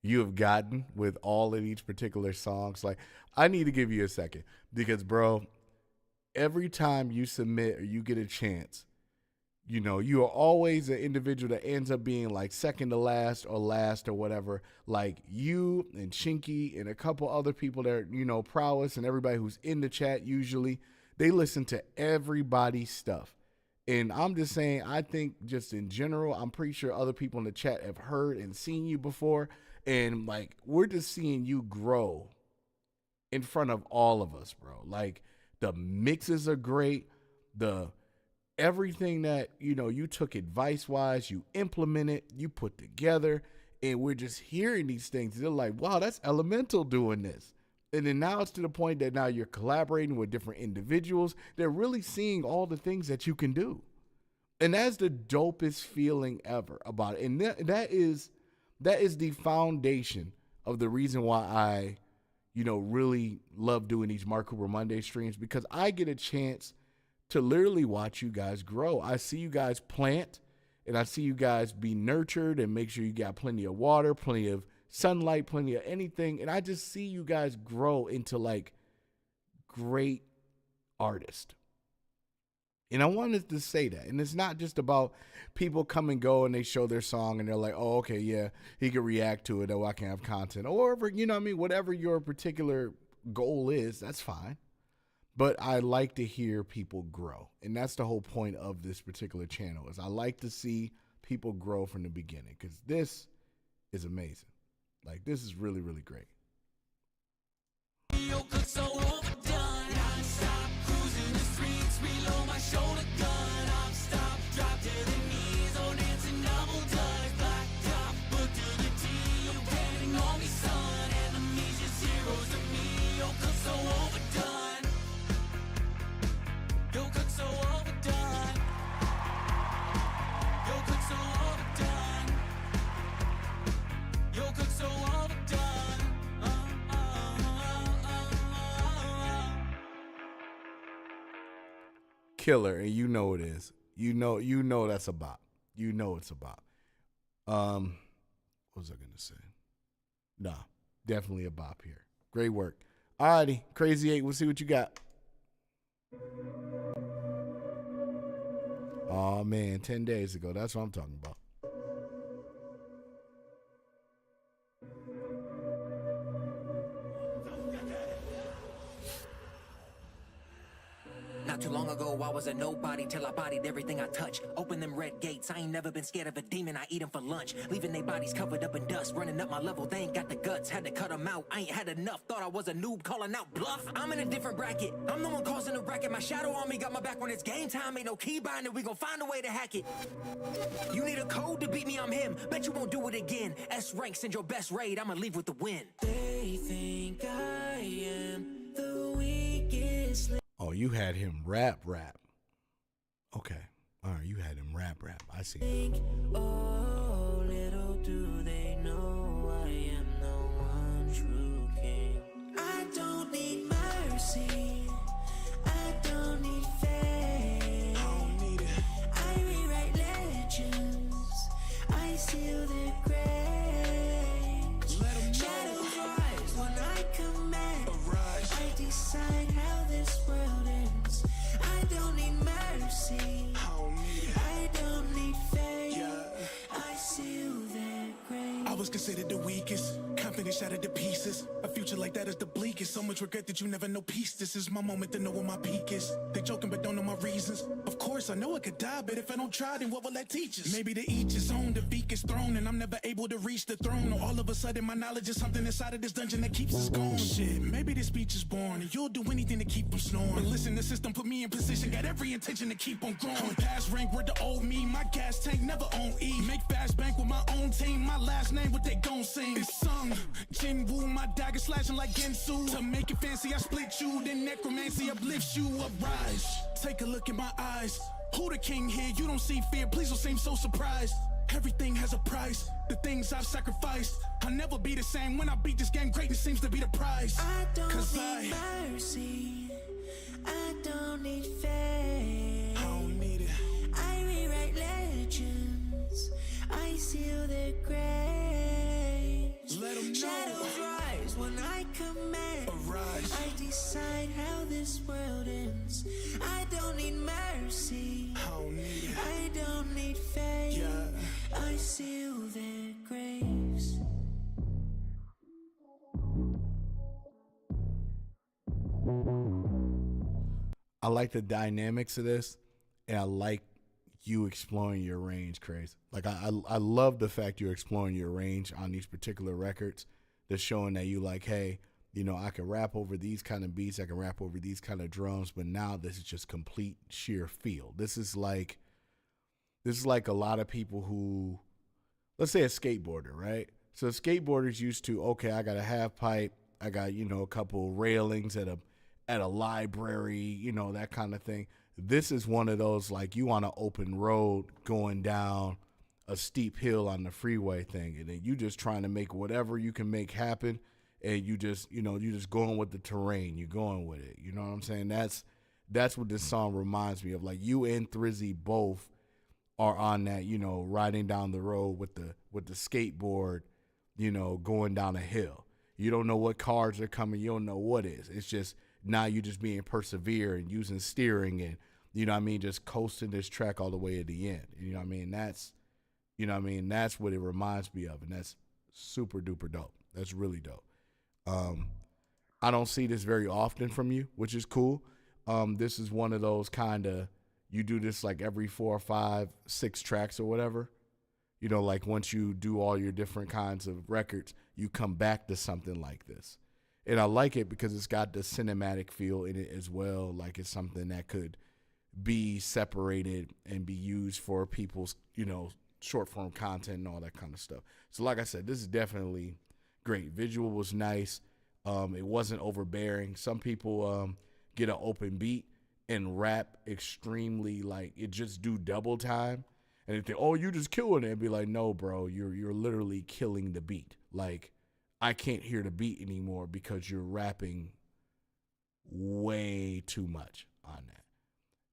you have gotten with all of these particular songs. Like, I need to give you a second because, bro, every time you submit or you get a chance, you know, you are always an individual that ends up being like second to last or whatever. Like you and Shinky and a couple other people that are, you know, Prowess and everybody who's in the chat usually, they listen to everybody's stuff. And I'm just saying, I think just in general, I'm pretty sure other people in the chat have heard and seen you before. And like, we're just seeing you grow in front of all of us, bro. Like, the mixes are great. Everything that, you know, you took advice-wise, you implemented, you put together, and we're just hearing these things. They're like, wow, that's Elemental doing this. And then now it's to the point that now you're collaborating with different individuals. They're really seeing all the things that you can do. And that's the dopest feeling ever about it. And that is the foundation of the reason why I, you know, really love doing these Mark Cooper Monday streams, because I get a chance to literally watch you guys grow. I see you guys plant, and I see you guys be nurtured and make sure you got plenty of water, plenty of sunlight, plenty of anything. And I just see you guys grow into like great artists. And I wanted to say that. And it's not just about people come and go and they show their song and they're like, oh, okay, yeah, he can react to it. Oh, I can have content. Or, you know what I mean? Whatever your particular goal is, that's fine. But I like to hear people grow. And that's the whole point of this particular channel is I like to see people grow from the beginning because this is amazing. Like, this is really, really great. Killer, and you know it is. You know that's a bop. You know it's a bop. What was I gonna say? Nah, definitely a bop here. Great work. Alrighty, Crazy 8, we'll see what you got. Oh man, 10 days ago. That's what I'm talking about. Not too long ago, I was a nobody till I bodied everything I touch. Open them red gates, I ain't never been scared of a demon, I eat them for lunch. Leaving their bodies covered up in dust, running up my level, they ain't got the guts. Had to cut them out, I ain't had enough, thought I was a noob calling out bluff. I'm in a different bracket, I'm the one causing the racket. My shadow on me got my back when it's game time, ain't no key binder, we gon' find a way to hack it. You need a code to beat me, I'm him, bet you won't do it again. S rank, send your best raid, I'ma leave with the win. They think I am the weakest. Oh, you had him rap. Okay. All right, you had him rap. I see. Oh, little do they know I am the one true king. I don't need mercy. I don't need fame. I don't need it. I rewrite legends. I seal their graves. Let them know. Shadows rise when I command. Arise. I decide how this world ends. I don't need mercy. I don't need fame. Yeah. I seal their grave. I was considered the weakest, confidence shattered to pieces. A future like that is the bleakest. So much regret that you never know peace. This is my moment to know where my peak is. They joking but don't know my reasons. Of course I know I could die, but if I don't try, then what will that teach us? Maybe to each his own, the beak is thrown, and I'm never able to reach the throne. Or all of a sudden my knowledge is something inside of this dungeon that keeps us going. Shit, maybe this speech is born, and you'll do anything to keep them snoring. But listen, the system put me in position, got every intention to keep on growing. Past rank with the old me, my gas tank never on E. Make fast bank with my own team, my last name what they gon' sing. It's sung, Jin Woo, my dagger slashing like Gensu. To make it fancy, I split you, then necromancy uplifts you, uprise. Take a look in my eyes. Who the king here? You don't see fear, please don't seem so surprised. Everything has a price, the things I've sacrificed. I'll never be the same when I beat this game, greatness seems to be the prize. I don't need mercy, I don't need fame. I don't need it. I rewrite legends, I seal their graves. Let them know. Shadows rise when I command. Arise. I decide how this world ends. I don't need mercy, I don't need it. I don't need fame. Yeah. I seal their graves. I like the dynamics of this, and I like you exploring your range, Craze. Like, I love the fact you're exploring your range on these particular records. They're showing that you like, hey, you know, I can rap over these kind of beats, I can rap over these kind of drums, but now this is just complete sheer feel. This is like a lot of people who, let's say a skateboarder, right? So skateboarders used to, okay, I got a half pipe, I got, you know, a couple railings at a library, you know, that kind of thing. This is one of those, like, you on an open road going down a steep hill on the freeway thing, and then you just trying to make whatever you can make happen, and you just, you know, you just going with the terrain, you're going with it. You know what I'm saying? That's what this song reminds me of. Like, you and Thrizzy both are on that, you know, riding down the road with the skateboard, you know, going down a hill. You don't know what cars are coming, you don't know what is. It's just now you just being persevere and using steering and, you know what I mean, just coasting this track all the way at the end. You know what I mean? That's, you know what I mean, that's what it reminds me of, and that's super duper dope. That's really dope. I don't see this very often from you, which is cool. This is one of those kind of, you do this like every 4 or 5, 6 tracks or whatever. You know, like once you do all your different kinds of records, you come back to something like this. And I like it because it's got the cinematic feel in it as well. Like it's something that could be separated and be used for people's, you know, short form content and all that kind of stuff. So like I said, this is definitely great. Visual was nice. It wasn't overbearing. Some people get an open beat and rap extremely, like it just do double time. And they think, oh, you just killing it. And be like, no, bro, you're literally killing the beat. Like, I can't hear the beat anymore because you're rapping way too much on that.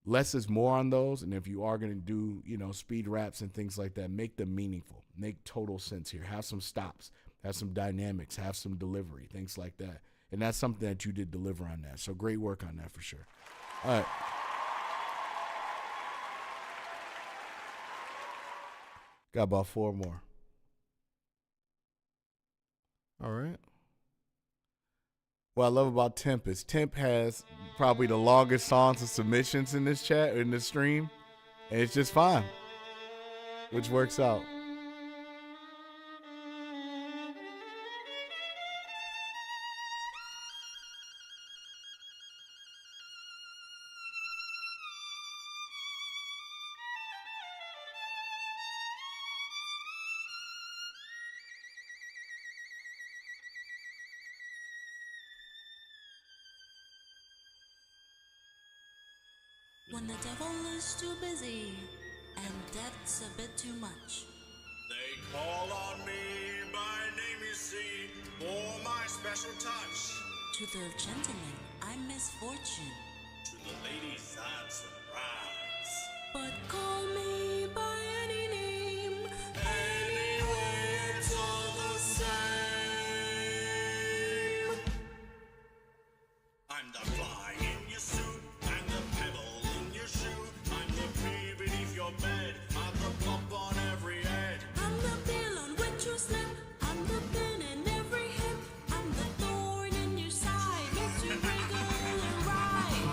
Less is more on those. And if you are going to do, you know, speed raps and things like that, make them meaningful. Make total sense here. Have some stops. Have some dynamics. Have some delivery. Things like that. And that's something that you did deliver on that. So great work on that for sure. All right. Got about 4 more. All right. What I love about Temp is Temp has probably the longest songs and submissions in this chat, in this stream. And it's just fine, which works out. When the devil is too busy and debt's a bit too much. They call on me by name, you see, for my special touch. To the gentleman, I'm misfortune. To the ladies, I'm surprise. But call me by any name, anyway, it's all the same. I'm the fly in your suit, I'm the pebble in your shoe, I'm the pea beneath your bed, I'm the bump on every head. I'm the pill on which you slip, I'm the pin in every hip, I'm the thorn in your side, makes you wriggle and ride.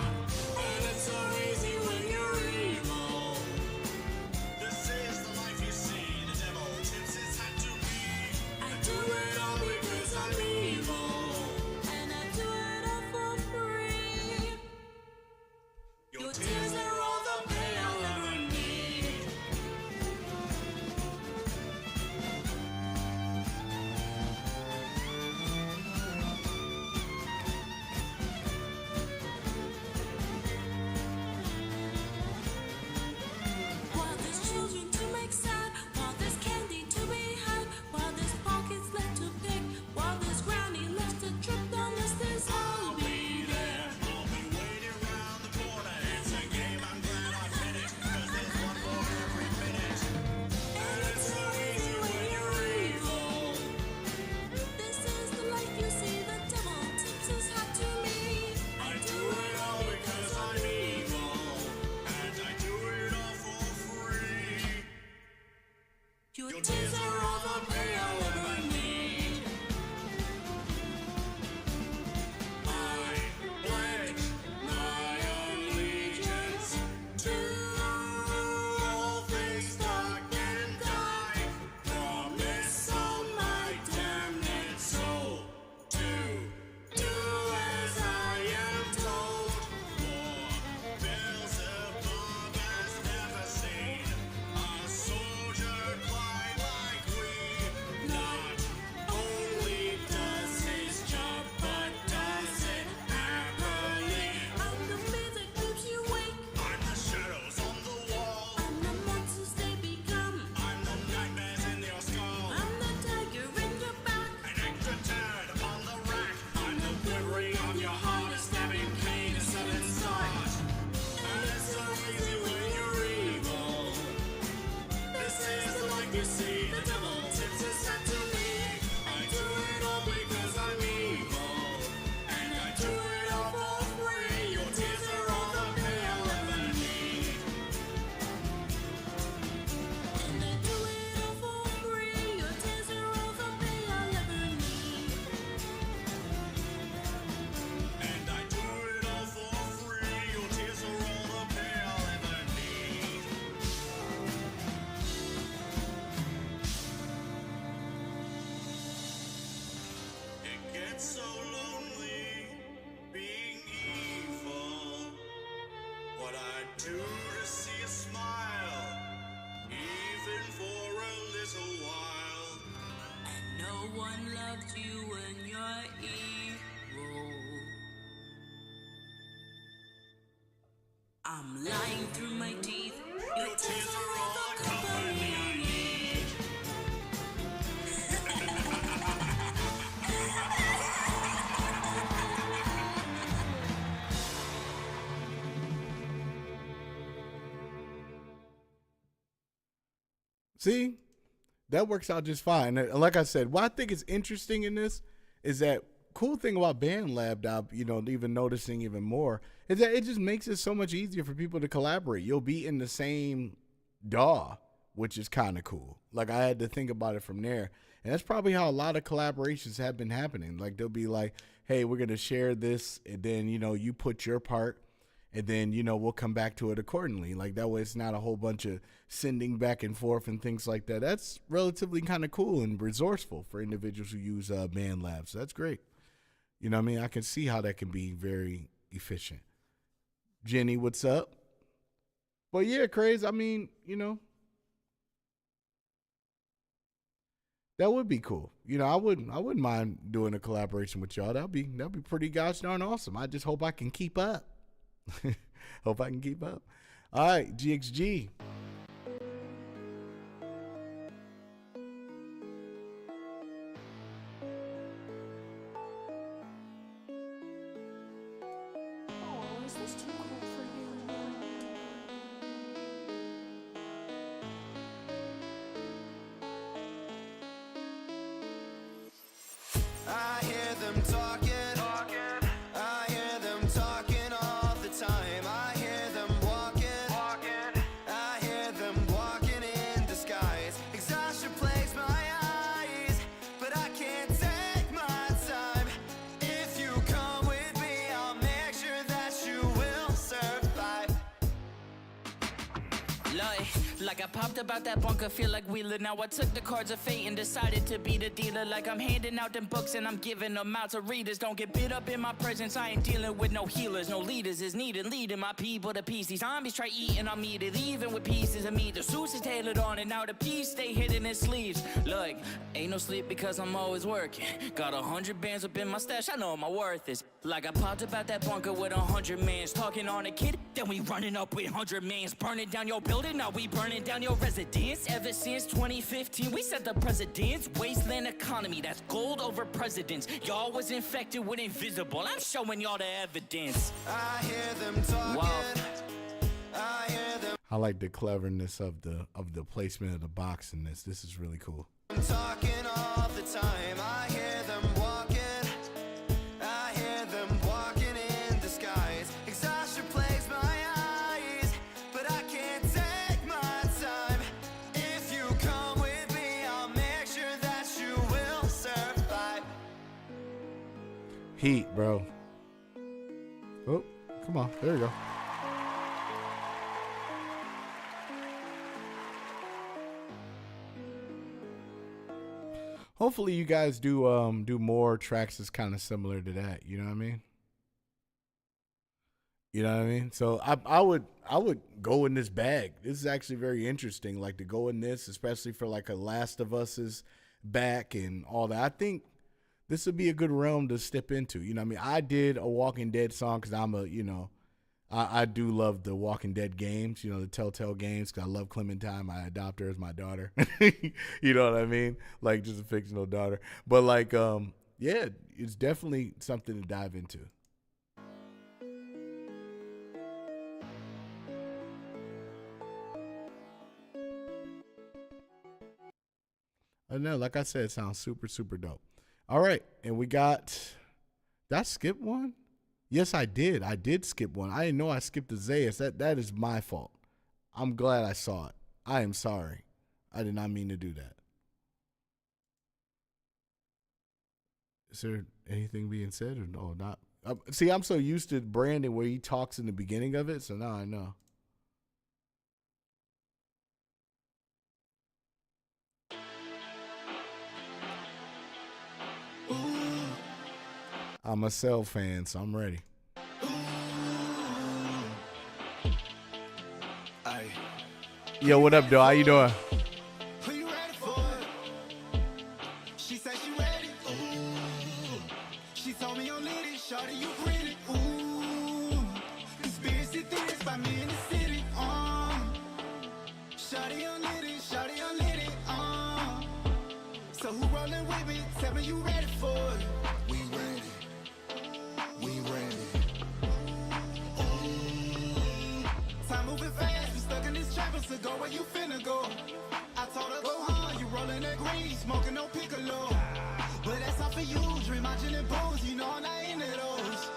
And it's so easy when you're evil. This is the life you see, the devil tips his hat to me. I do it all because I'm evil, and I do it all for free. Your tears are all the pay I'll ever need. While there's children to make sad, while there's candy to be had, while there's pockets left to pick, while there's granny left to trip on this, I'll be there. I'll be waiting round the corner. It's a game, I'm glad I fit it, 'cause there's one more every minute. And it's so easy when you're evil. This is the life you see, the devil tips his hat to me. I do it all because I'm evil, and I do it all for free. Your tears are all the pay I'll ever need. I pledge my allegiance to all things dark and die. Promise on my damned soul to do as I am told. For Beelzebub has never seen a soldier quite like we. Not only does his job, but does it happily. I'm the fear that keeps you awake. I'm the shadows on the wall. I'm the monsters they become. I'm the nightmares in your skull. I'm the tiger in your back. An extra turd on the rack. I'm the quivering on your heart, a stabbing pain, a sudden start. And it's so easy when you're evil. This is the life you see. The devil tips his hat to me. I do it all because I'm evil, and I do it all for free. Your tears are all the pay I'll ever need. one loved you when you're evil. I'm lying through my teeth. Your tears are all the company I need. See, that works out just fine. And like I said, what I think is interesting in this is that cool thing about BandLab that, even noticing even more is that it just makes it so much easier for people to collaborate. You'll be in the same DAW, which is kind of cool. Like, I had to think about it from there. And that's probably how a lot of collaborations have been happening. Like, they'll be like, hey, we're going to share this, and then, you put your part, and then, we'll come back to it accordingly. Like, that way it's not a whole bunch of sending back and forth and things like that. That's relatively kind of cool and resourceful for individuals who use BandLab. So that's great. You know what I mean? I can see how that can be very efficient. Jenny, what's up? Well, yeah, Craze, I mean, that would be cool. I wouldn't mind doing a collaboration with y'all. That'd be pretty gosh darn awesome. I just hope I can keep up. Hope I can keep up. All right, GXG. Oh, is this too cool for you? I hear them talking. I hear them talking all the time. I hear them walking. I hear them walking in disguise. Exhaustion plagues my eyes, but I can't take my time. If you come with me, I'll make sure that you will survive. Like I popped about that bunker, feel like Wheeler. Now I took the cards of fate and decided to be the dealer. Like I'm handing out them books and I'm giving them out to readers. Don't get bit up in my presence, I ain't dealing with no healers. No leaders is needed, leading my people to peace. These zombies try eating on me, they leaving with pieces of meat. The suits is tailored on and now the piece stay hidden in sleeves. Look, ain't no sleep because I'm always working. Got 100 bands up in my stash, I know what my worth is. Like I popped about that bunker with 100 mans. Talking on a kid, then we running up with 100 mans. Burning down your building, now we burning down your residence. Ever since 2015, we set the precedents. Wasteland economy, that's gold over presidents. Y'all was infected with invisible, I'm showing y'all the evidence. I hear them talking. Wow. I hear them I like the cleverness of the placement of the box in this. This is really cool. talking all the time. I hear them walking. I hear them walking in disguise. Exhaustion plagues my eyes, but I can't take my time. If you come with me, I'll make sure that you will survive. Heat, bro. Oh, come on. There you go. Hopefully you guys do more tracks that's kind of similar to that. You know what I mean? You know what I mean? So I would go in this bag. This is actually very interesting. Like to go in this, especially for like a Last of Us's back and all that. I think this would be a good realm to step into. You know what I mean? I did a Walking Dead song because I'm a, I do love the Walking Dead games, the Telltale games, because I love Clementine. I adopt her as my daughter. You know what I mean? Like just a fictional daughter. But like, yeah, it's definitely something to dive into. I know, like I said, it sounds super, super dope. All right, and we got, did I skip one? Yes, I did. I did skip one. I didn't know I skipped the Zayas. That is my fault. I'm glad I saw it. I am sorry. I did not mean to do that. Is there anything being said or no? Not. See, I'm so used to Brandon where he talks in the beginning of it, so now I know. I'm a Cell fan, so I'm ready. Aye. Yo, what up, though? How you doing? Who you ready for? She said she ready rolling that green, smoking no piccolo. But that's all for you, dream my gin and booze, you know I'm not into those.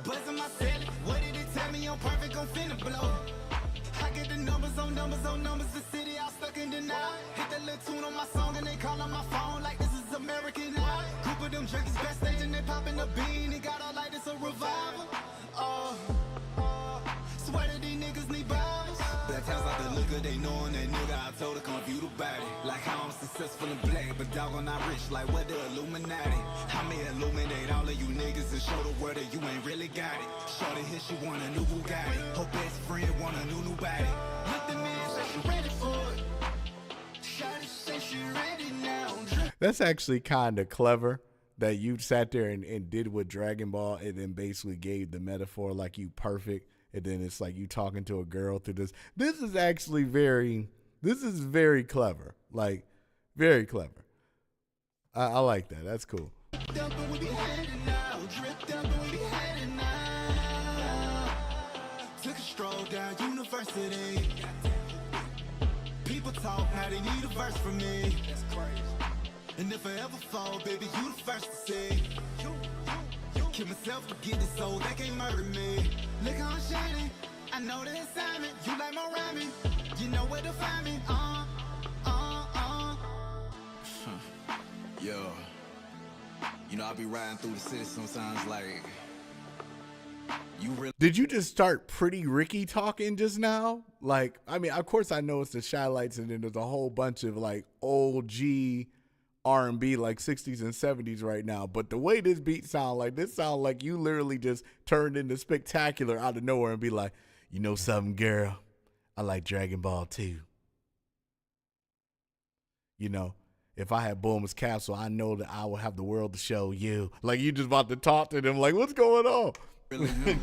Buzzing my celly, what did it tell me? I'm perfect, I'm finna blow. I get the numbers on numbers on numbers, the city all stuck in denial. Hit that little tune on my song and they call on my phone like this is American Idol. Group of them junkies backstage and they popping the bean, it got all like it's a revival. Swear that these niggas need Bibles. Black house out the liquor, they knowin' that nigga. I told her come view the body. Like how I'm successful and black, but dog I'm not rich. Like what the Illuminati? I may illuminate all of you niggas and show the world that you ain't really got it. Shorty here, she want a new Bugatti. Her best friend want a new body. Look the man say she ready for it. Shawty say she ready now. That's actually kind of clever that you sat there and did with Dragon Ball and then basically gave the metaphor like you perfect. And then it's like you talking to a girl through this. This is actually very clever. Like, very clever. I like that. That's cool. Took a stroll down University. People talk, now they need a verse from me. That's crazy. And if I ever fall, baby, you the first to see. Kill myself to get this soul, they can't murder me. Look how I'm shining, I know the assignment. You like my rhyming, you know where to find me. Yo, you know I be riding through the city sometimes like, you really. Did you just start Pretty Ricky talking just now? Like, I mean, of course I know it's the Shy Lights and then there's a whole bunch of like old G R&B like 60s and 70s right now, but the way this beat sound like you literally just turned into Spectacular out of nowhere and be like, you know something, girl, I like Dragon Ball too. You know, if I had Bulma's capsule, I know that I will have the world to show you. Like you just about to talk to them like, what's going on? Really do.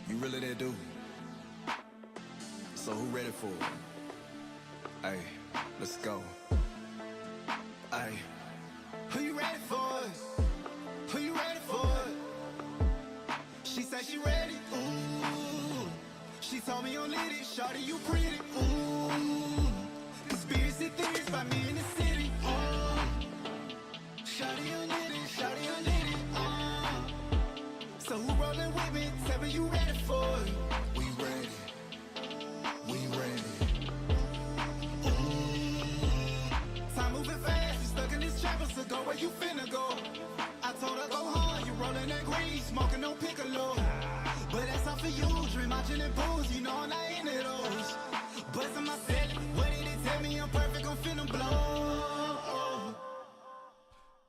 You really that dude. So who ready for it? Hey, let's go. Hey. Who you ready for it? Who you ready for it? She said she ready. Ooh. She told me on lit it. Shawty, you pretty. Ooh. Conspiracy theories by me in the city. Shawty, you lit it. Shawty, you lit it. So who rollin' with me? Tell me you ready for it. We ready. We ready. Time moving fast, you stuck in this trapper, so go where you finna go. I told her go hard, you rolling that green, smoking no piccolo. But that's all for you, dream my gin and booze, you know I'm not into those. Buzzing my celly, what did it tell me? I'm perfect, I'm finna blow.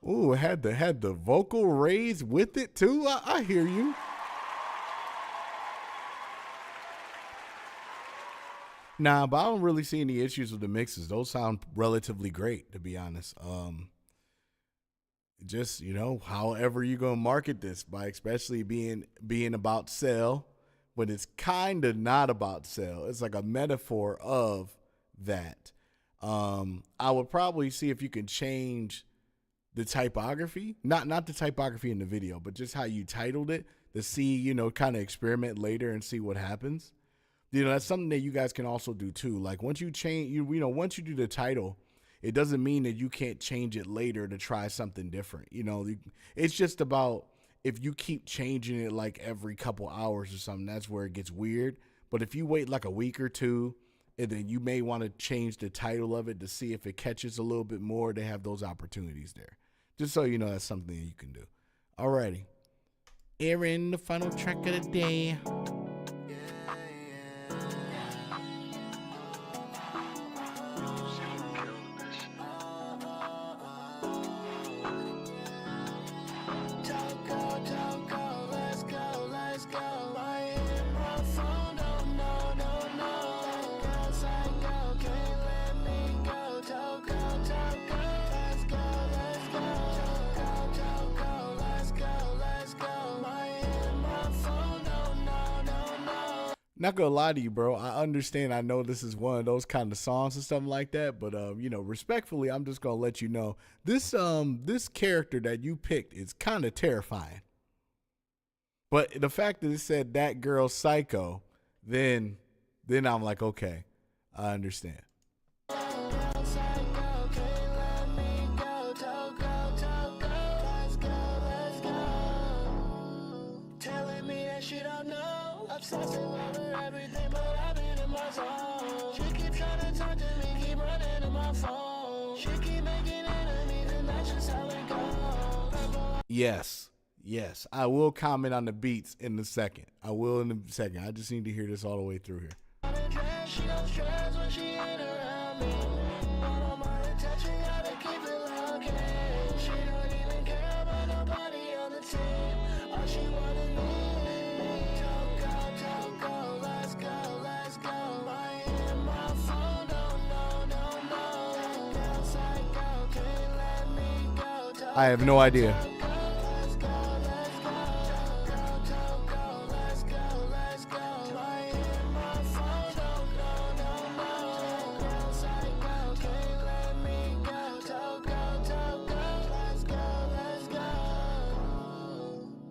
Ooh, had the vocal raise with it too. I hear you. Nah, but I don't really see any issues with the mixes. Those sound relatively great, to be honest. Just, you know, however you're gonna market this, by especially being about sell, but it's kind of not about sell. It's like a metaphor of that. I would probably see if you can change the typography, not the typography in the video, but just how you titled it, to see, you know, kind of experiment later and see what happens. You know, that's something that you guys can also do too. Like once you change, you know, once you do the title, it doesn't mean that you can't change it later to try something different. You know, it's just about if you keep changing it like every couple hours or something, that's where it gets weird. But if you wait like a week or two, and then you may want to change the title of it to see if it catches a little bit more, they have those opportunities there. Just so you know, that's something that you can do. Alrighty. Aaron, the final track of the day. Not gonna lie to you, bro. I understand. I know this is one of those kind of songs and stuff like that, but you know, respectfully, I'm just gonna let you know this character that you picked is kind of terrifying. But the fact that it said that girl psycho, then I'm like, okay, I understand. Obsessed over everything, but I've been in my zone. She keep trying to talk to me, keep running to my phone. She keep making enemies, and that's just how it goes. Yes. Yes. I will comment on the beats in a second. I will in a second. I just need to hear this all the way through here. She don't stress when she ain't around me. All my attention, gotta keep it low-key. She don't even care about nobody on the team. All she wanted me. Go, let's go, let's go. I in my phone, no. Outside, go, can't let me go. I have no idea. Let's go. Let's go. I in my phone, no. Outside, go, can't let me go.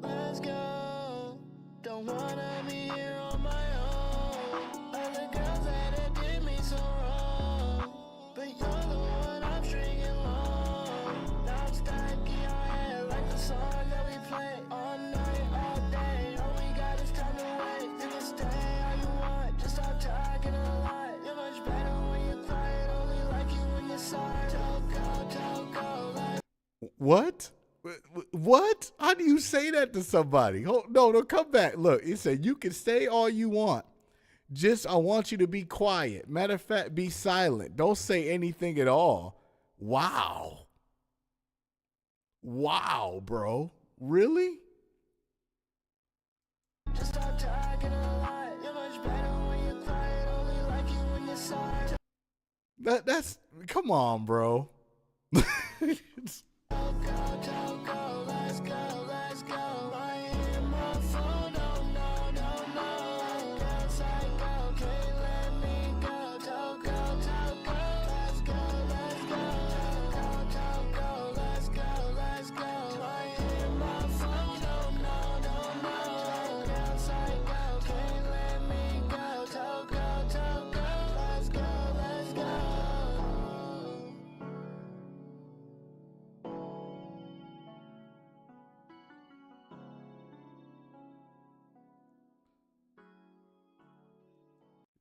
Let's go. Don't wanna be here on my own. Other girls that have did me so wrong, but you're the one I'm stringing along. Now I'm stuck in your head like the song that we play all night, all day. All we got is time to wait. You can stay all you want, just stop talking a lot. You're much better when you're quiet, only like you when you're sorry. Don't go. What? What? How do you say that to somebody? No, come back. Look, it said you can say all you want. Just I want you to be quiet. Matter of fact, be silent. Don't say anything at all. Wow, bro. Really? Just stop talking a lot. You're much better when you're quiet, only like you when you're sorry. That's come on, bro. Let's go. I in my phone, no. Outside, go, can't let me go. Go. Let's go. I in my phone, no. Outside, go, can't let me go. Go. Let's go.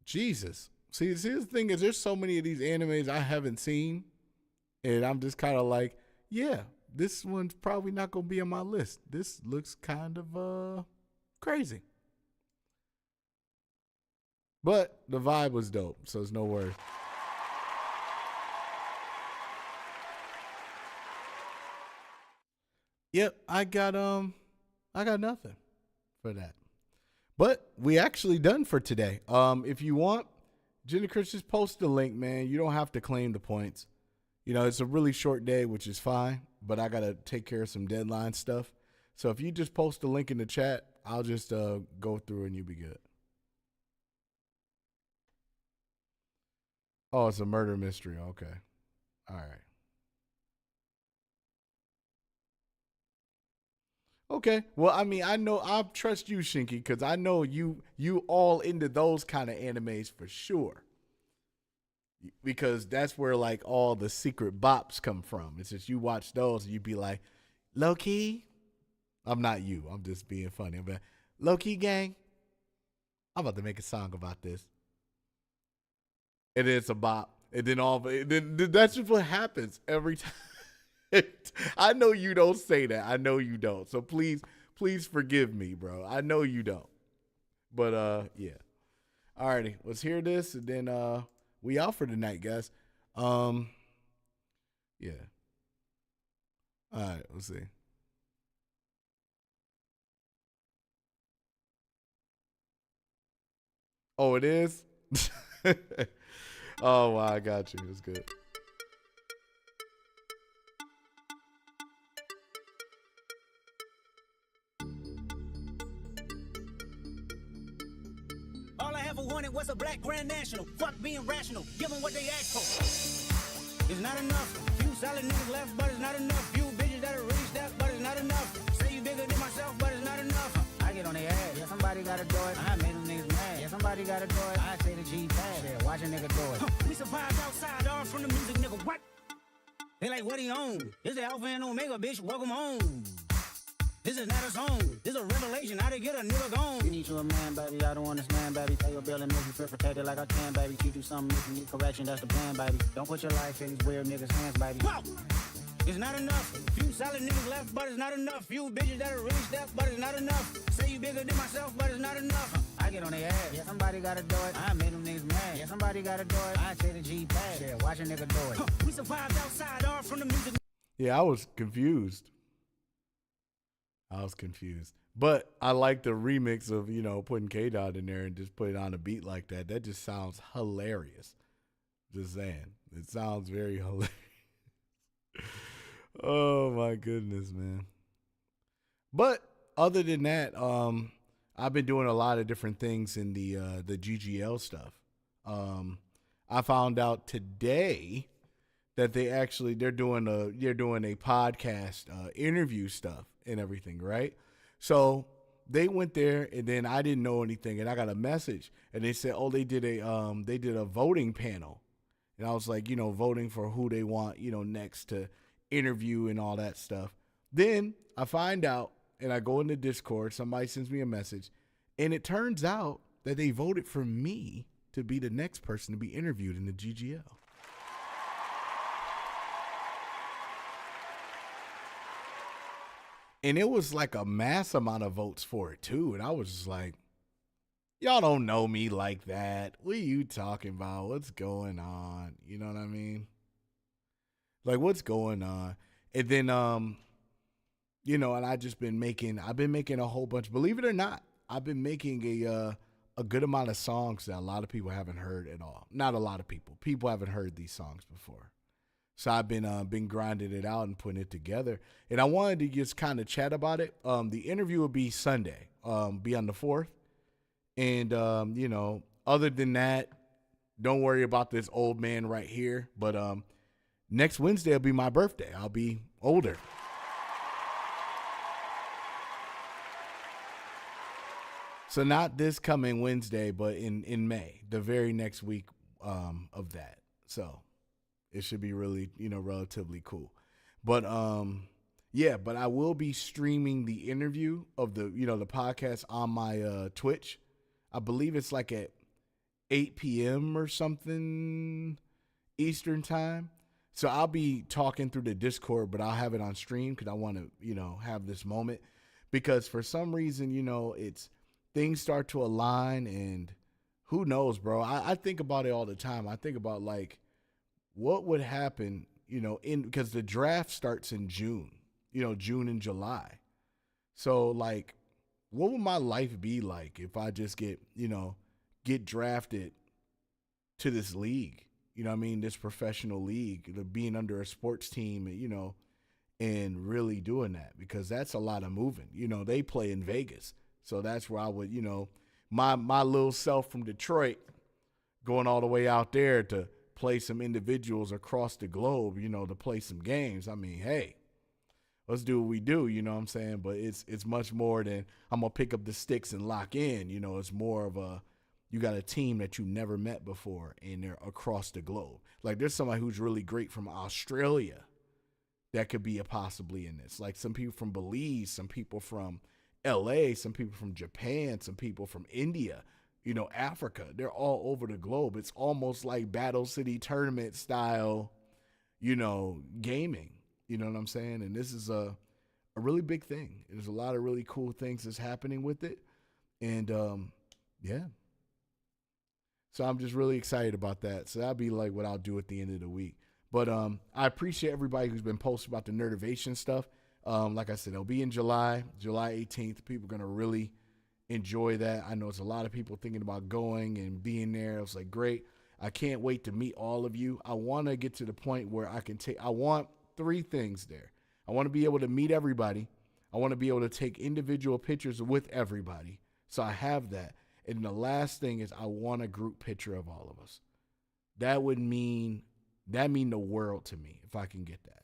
Jesus. See, the thing is, there's so many of these animes I haven't seen, and I'm just kind of like, yeah, this one's probably not going to be on my list. This looks kind of crazy. But the vibe was dope, so it's no worry. Yep, I got nothing for that. But we actually done for today. If you want, Jenny Chris, just post the link, man. You don't have to claim the points. You know, it's a really short day, which is fine, but I got to take care of some deadline stuff. So if you just post the link in the chat, I'll just go through and you'll be good. Oh, it's a murder mystery. Okay. All right. Okay. Well, I mean, I trust you, Shinky, because I know you all into those kind of animes for sure. Because that's where like all the secret bops come from. It's just you watch those and you'd be like, low key. I'm not you. I'm just being funny. I'm like, low key gang. I'm about to make a song about this. And then it's a bop. And then that's just what happens every time. I know you don't say that. I know you don't. So please forgive me, bro. I know you don't. But yeah. Alrighty, let's hear this and then we out for tonight, guys. Yeah. Alright, let's see. Oh, it is? Oh wow, I got you. It's good. All I ever wanted was a black grand national. Fuck being rational, give them what they ask for. It's not enough. Few solid niggas left, but it's not enough. Few bitches that'll reach that, but it's not enough. Say you bigger than myself, but it's not enough. I get on their ass, yeah, somebody gotta do it. I made them niggas mad, yeah, somebody gotta do it. I say the G fast, yeah, watch a nigga do it. We survived outside, all from the music, nigga, what? They like, what he on? It's the Alpha and Omega, bitch, welcome home. This is not a song. This is a revelation. How to get a nigga gone. You need you a man, baby. I don't understand, baby. Pay your bill and make you feel protected like I can, baby. You do something if you need correction. That's the plan, baby. Don't put your life in these weird niggas' hands, baby. Whoa! It's not enough. Few solid niggas left, but it's not enough. Few bitches that are really stepped, but it's not enough. Say you bigger than myself, but it's not enough. I get on their ass. Yeah, somebody gotta do it. I made them niggas mad. Yeah, somebody gotta do it. I take the G pad. Yeah, watch a nigga do it. We survived outside, all from the music. Yeah, I was confused. But I like the remix of, you know, putting K-Dot in there and just put it on a beat like that. That just sounds hilarious. Just saying. It sounds very hilarious. Oh, my goodness, man. But other than that, I've been doing a lot of different things in the GGL stuff. I found out today that they're doing a podcast interview stuff and everything, right? So they went there, and then I didn't know anything, and I got a message, and they said, oh, they did a voting panel, and I was like, you know, voting for who they want, you know, next to interview and all that stuff. Then I find out, and I go into Discord, somebody sends me a message, and it turns out that they voted for me to be the next person to be interviewed in the GGL. And it was like a mass amount of votes for it too. And I was just like, y'all don't know me like that. What are you talking about? What's going on? You know what I mean? Like, what's going on? And then, you know, and I've been making a whole bunch. Believe it or not, I've been making a good amount of songs that a lot of people haven't heard at all. Not a lot of people. People haven't heard these songs before. So I've been grinding it out and putting it together. And I wanted to just kind of chat about it. The interview will be Sunday, be on the 4th. And, you know, other than that, don't worry about this old man right here. But next Wednesday will be my birthday. I'll be older. So not this coming Wednesday, but in May, the very next week of that. So it should be really, you know, relatively cool. But yeah, but I will be streaming the interview of the, you know, the podcast on my Twitch. I believe it's like at 8 p.m. or something Eastern time. So I'll be talking through the Discord, but I'll have it on stream because I want to, you know, have this moment. Because for some reason, you know, things start to align, and who knows, bro? I think about it all the time. I think about, like, what would happen, you know, because the draft starts in June, you know, June and July. So, like, what would my life be like if I just get drafted to this league? You know what I mean? This professional league, being under a sports team, you know, and really doing that, because that's a lot of moving. You know, they play in Vegas. So that's where I would, you know, my little self from Detroit going all the way out there to play some individuals across the globe, you know, to play some games. I mean, hey, let's do what we do, you know what I'm saying? But it's much more than I'm going to pick up the sticks and lock in. You know, it's more of you got a team that you never met before, and they're across the globe. Like, there's somebody who's really great from Australia that could be possibly in this. Like, some people from Belize, some people from LA, some people from Japan, some people from India, you know, Africa. They're all over the globe. It's almost like Battle City tournament style, you know, gaming. You know what I'm saying? And this is a really big thing. There's a lot of really cool things that's happening with it. And, yeah. So I'm just really excited about that. So that'll be like what I'll do at the end of the week. But I appreciate everybody who's been posting about the Nerdivation stuff. Like I said, it'll be in July 18th. People are going to really enjoy that. I know it's a lot of people thinking about going and being there. It's like, great. I can't wait to meet all of you. I want to get to the point where I want 3 things there. I want to be able to meet everybody. I want to be able to take individual pictures with everybody. So I have that. And the last thing is I want a group picture of all of us. That mean the world to me if I can get that.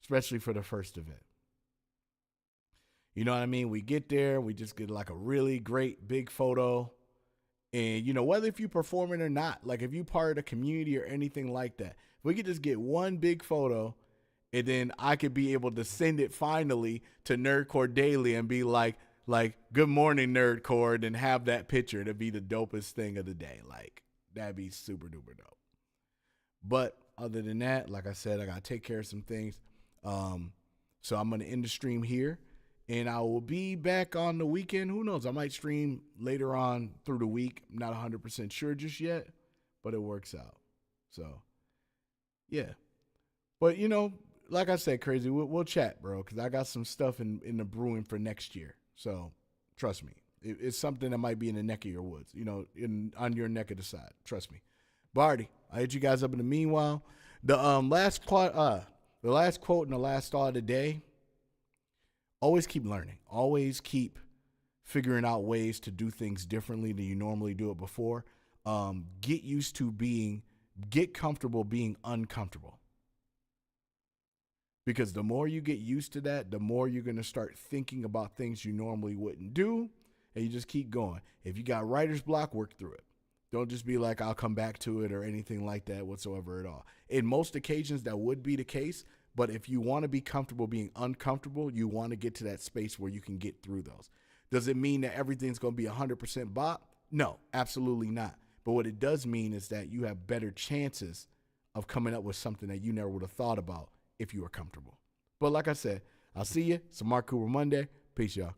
Especially for the first event. You know what I mean? We get there, we just get like a really great big photo. And, you know, whether if you perform it or not, like if you part of the community or anything like that, if we could just get one big photo And then I could be able to send it finally to Nerdcore Daily and be like, good morning, Nerdcore, and then have that picture to be the dopest thing of the day. Like, that'd be super duper dope. But other than that, like I said, I got to take care of some things. So I'm going to end the stream here, and I will be back on the weekend. Who knows? I might stream later on through the week. I'm not 100% sure just yet, but it works out. So, yeah. But, you know, like I said, Crazy, we'll chat, bro, because I got some stuff in the brewing for next year. So, trust me. It's something that might be in the neck of your woods, you know, on your neck of the side. Trust me. Barty, I hit you guys up in the meanwhile. The last quote and the last thought of the day, always keep learning. Always keep figuring out ways to do things differently than you normally do it before. Get comfortable being uncomfortable. Because the more you get used to that, the more you're going to start thinking about things you normally wouldn't do, and you just keep going. If you got writer's block, work through it. Don't just be like, I'll come back to it or anything like that whatsoever at all. In most occasions, that would be the case, but if you want to be comfortable being uncomfortable, you want to get to that space where you can get through those. Does it mean that everything's going to be 100% bop? No, absolutely not. But what it does mean is that you have better chances of coming up with something that you never would have thought about if you were comfortable. But like I said, I'll see you. It's a Mark Cooper Monday. Peace, y'all.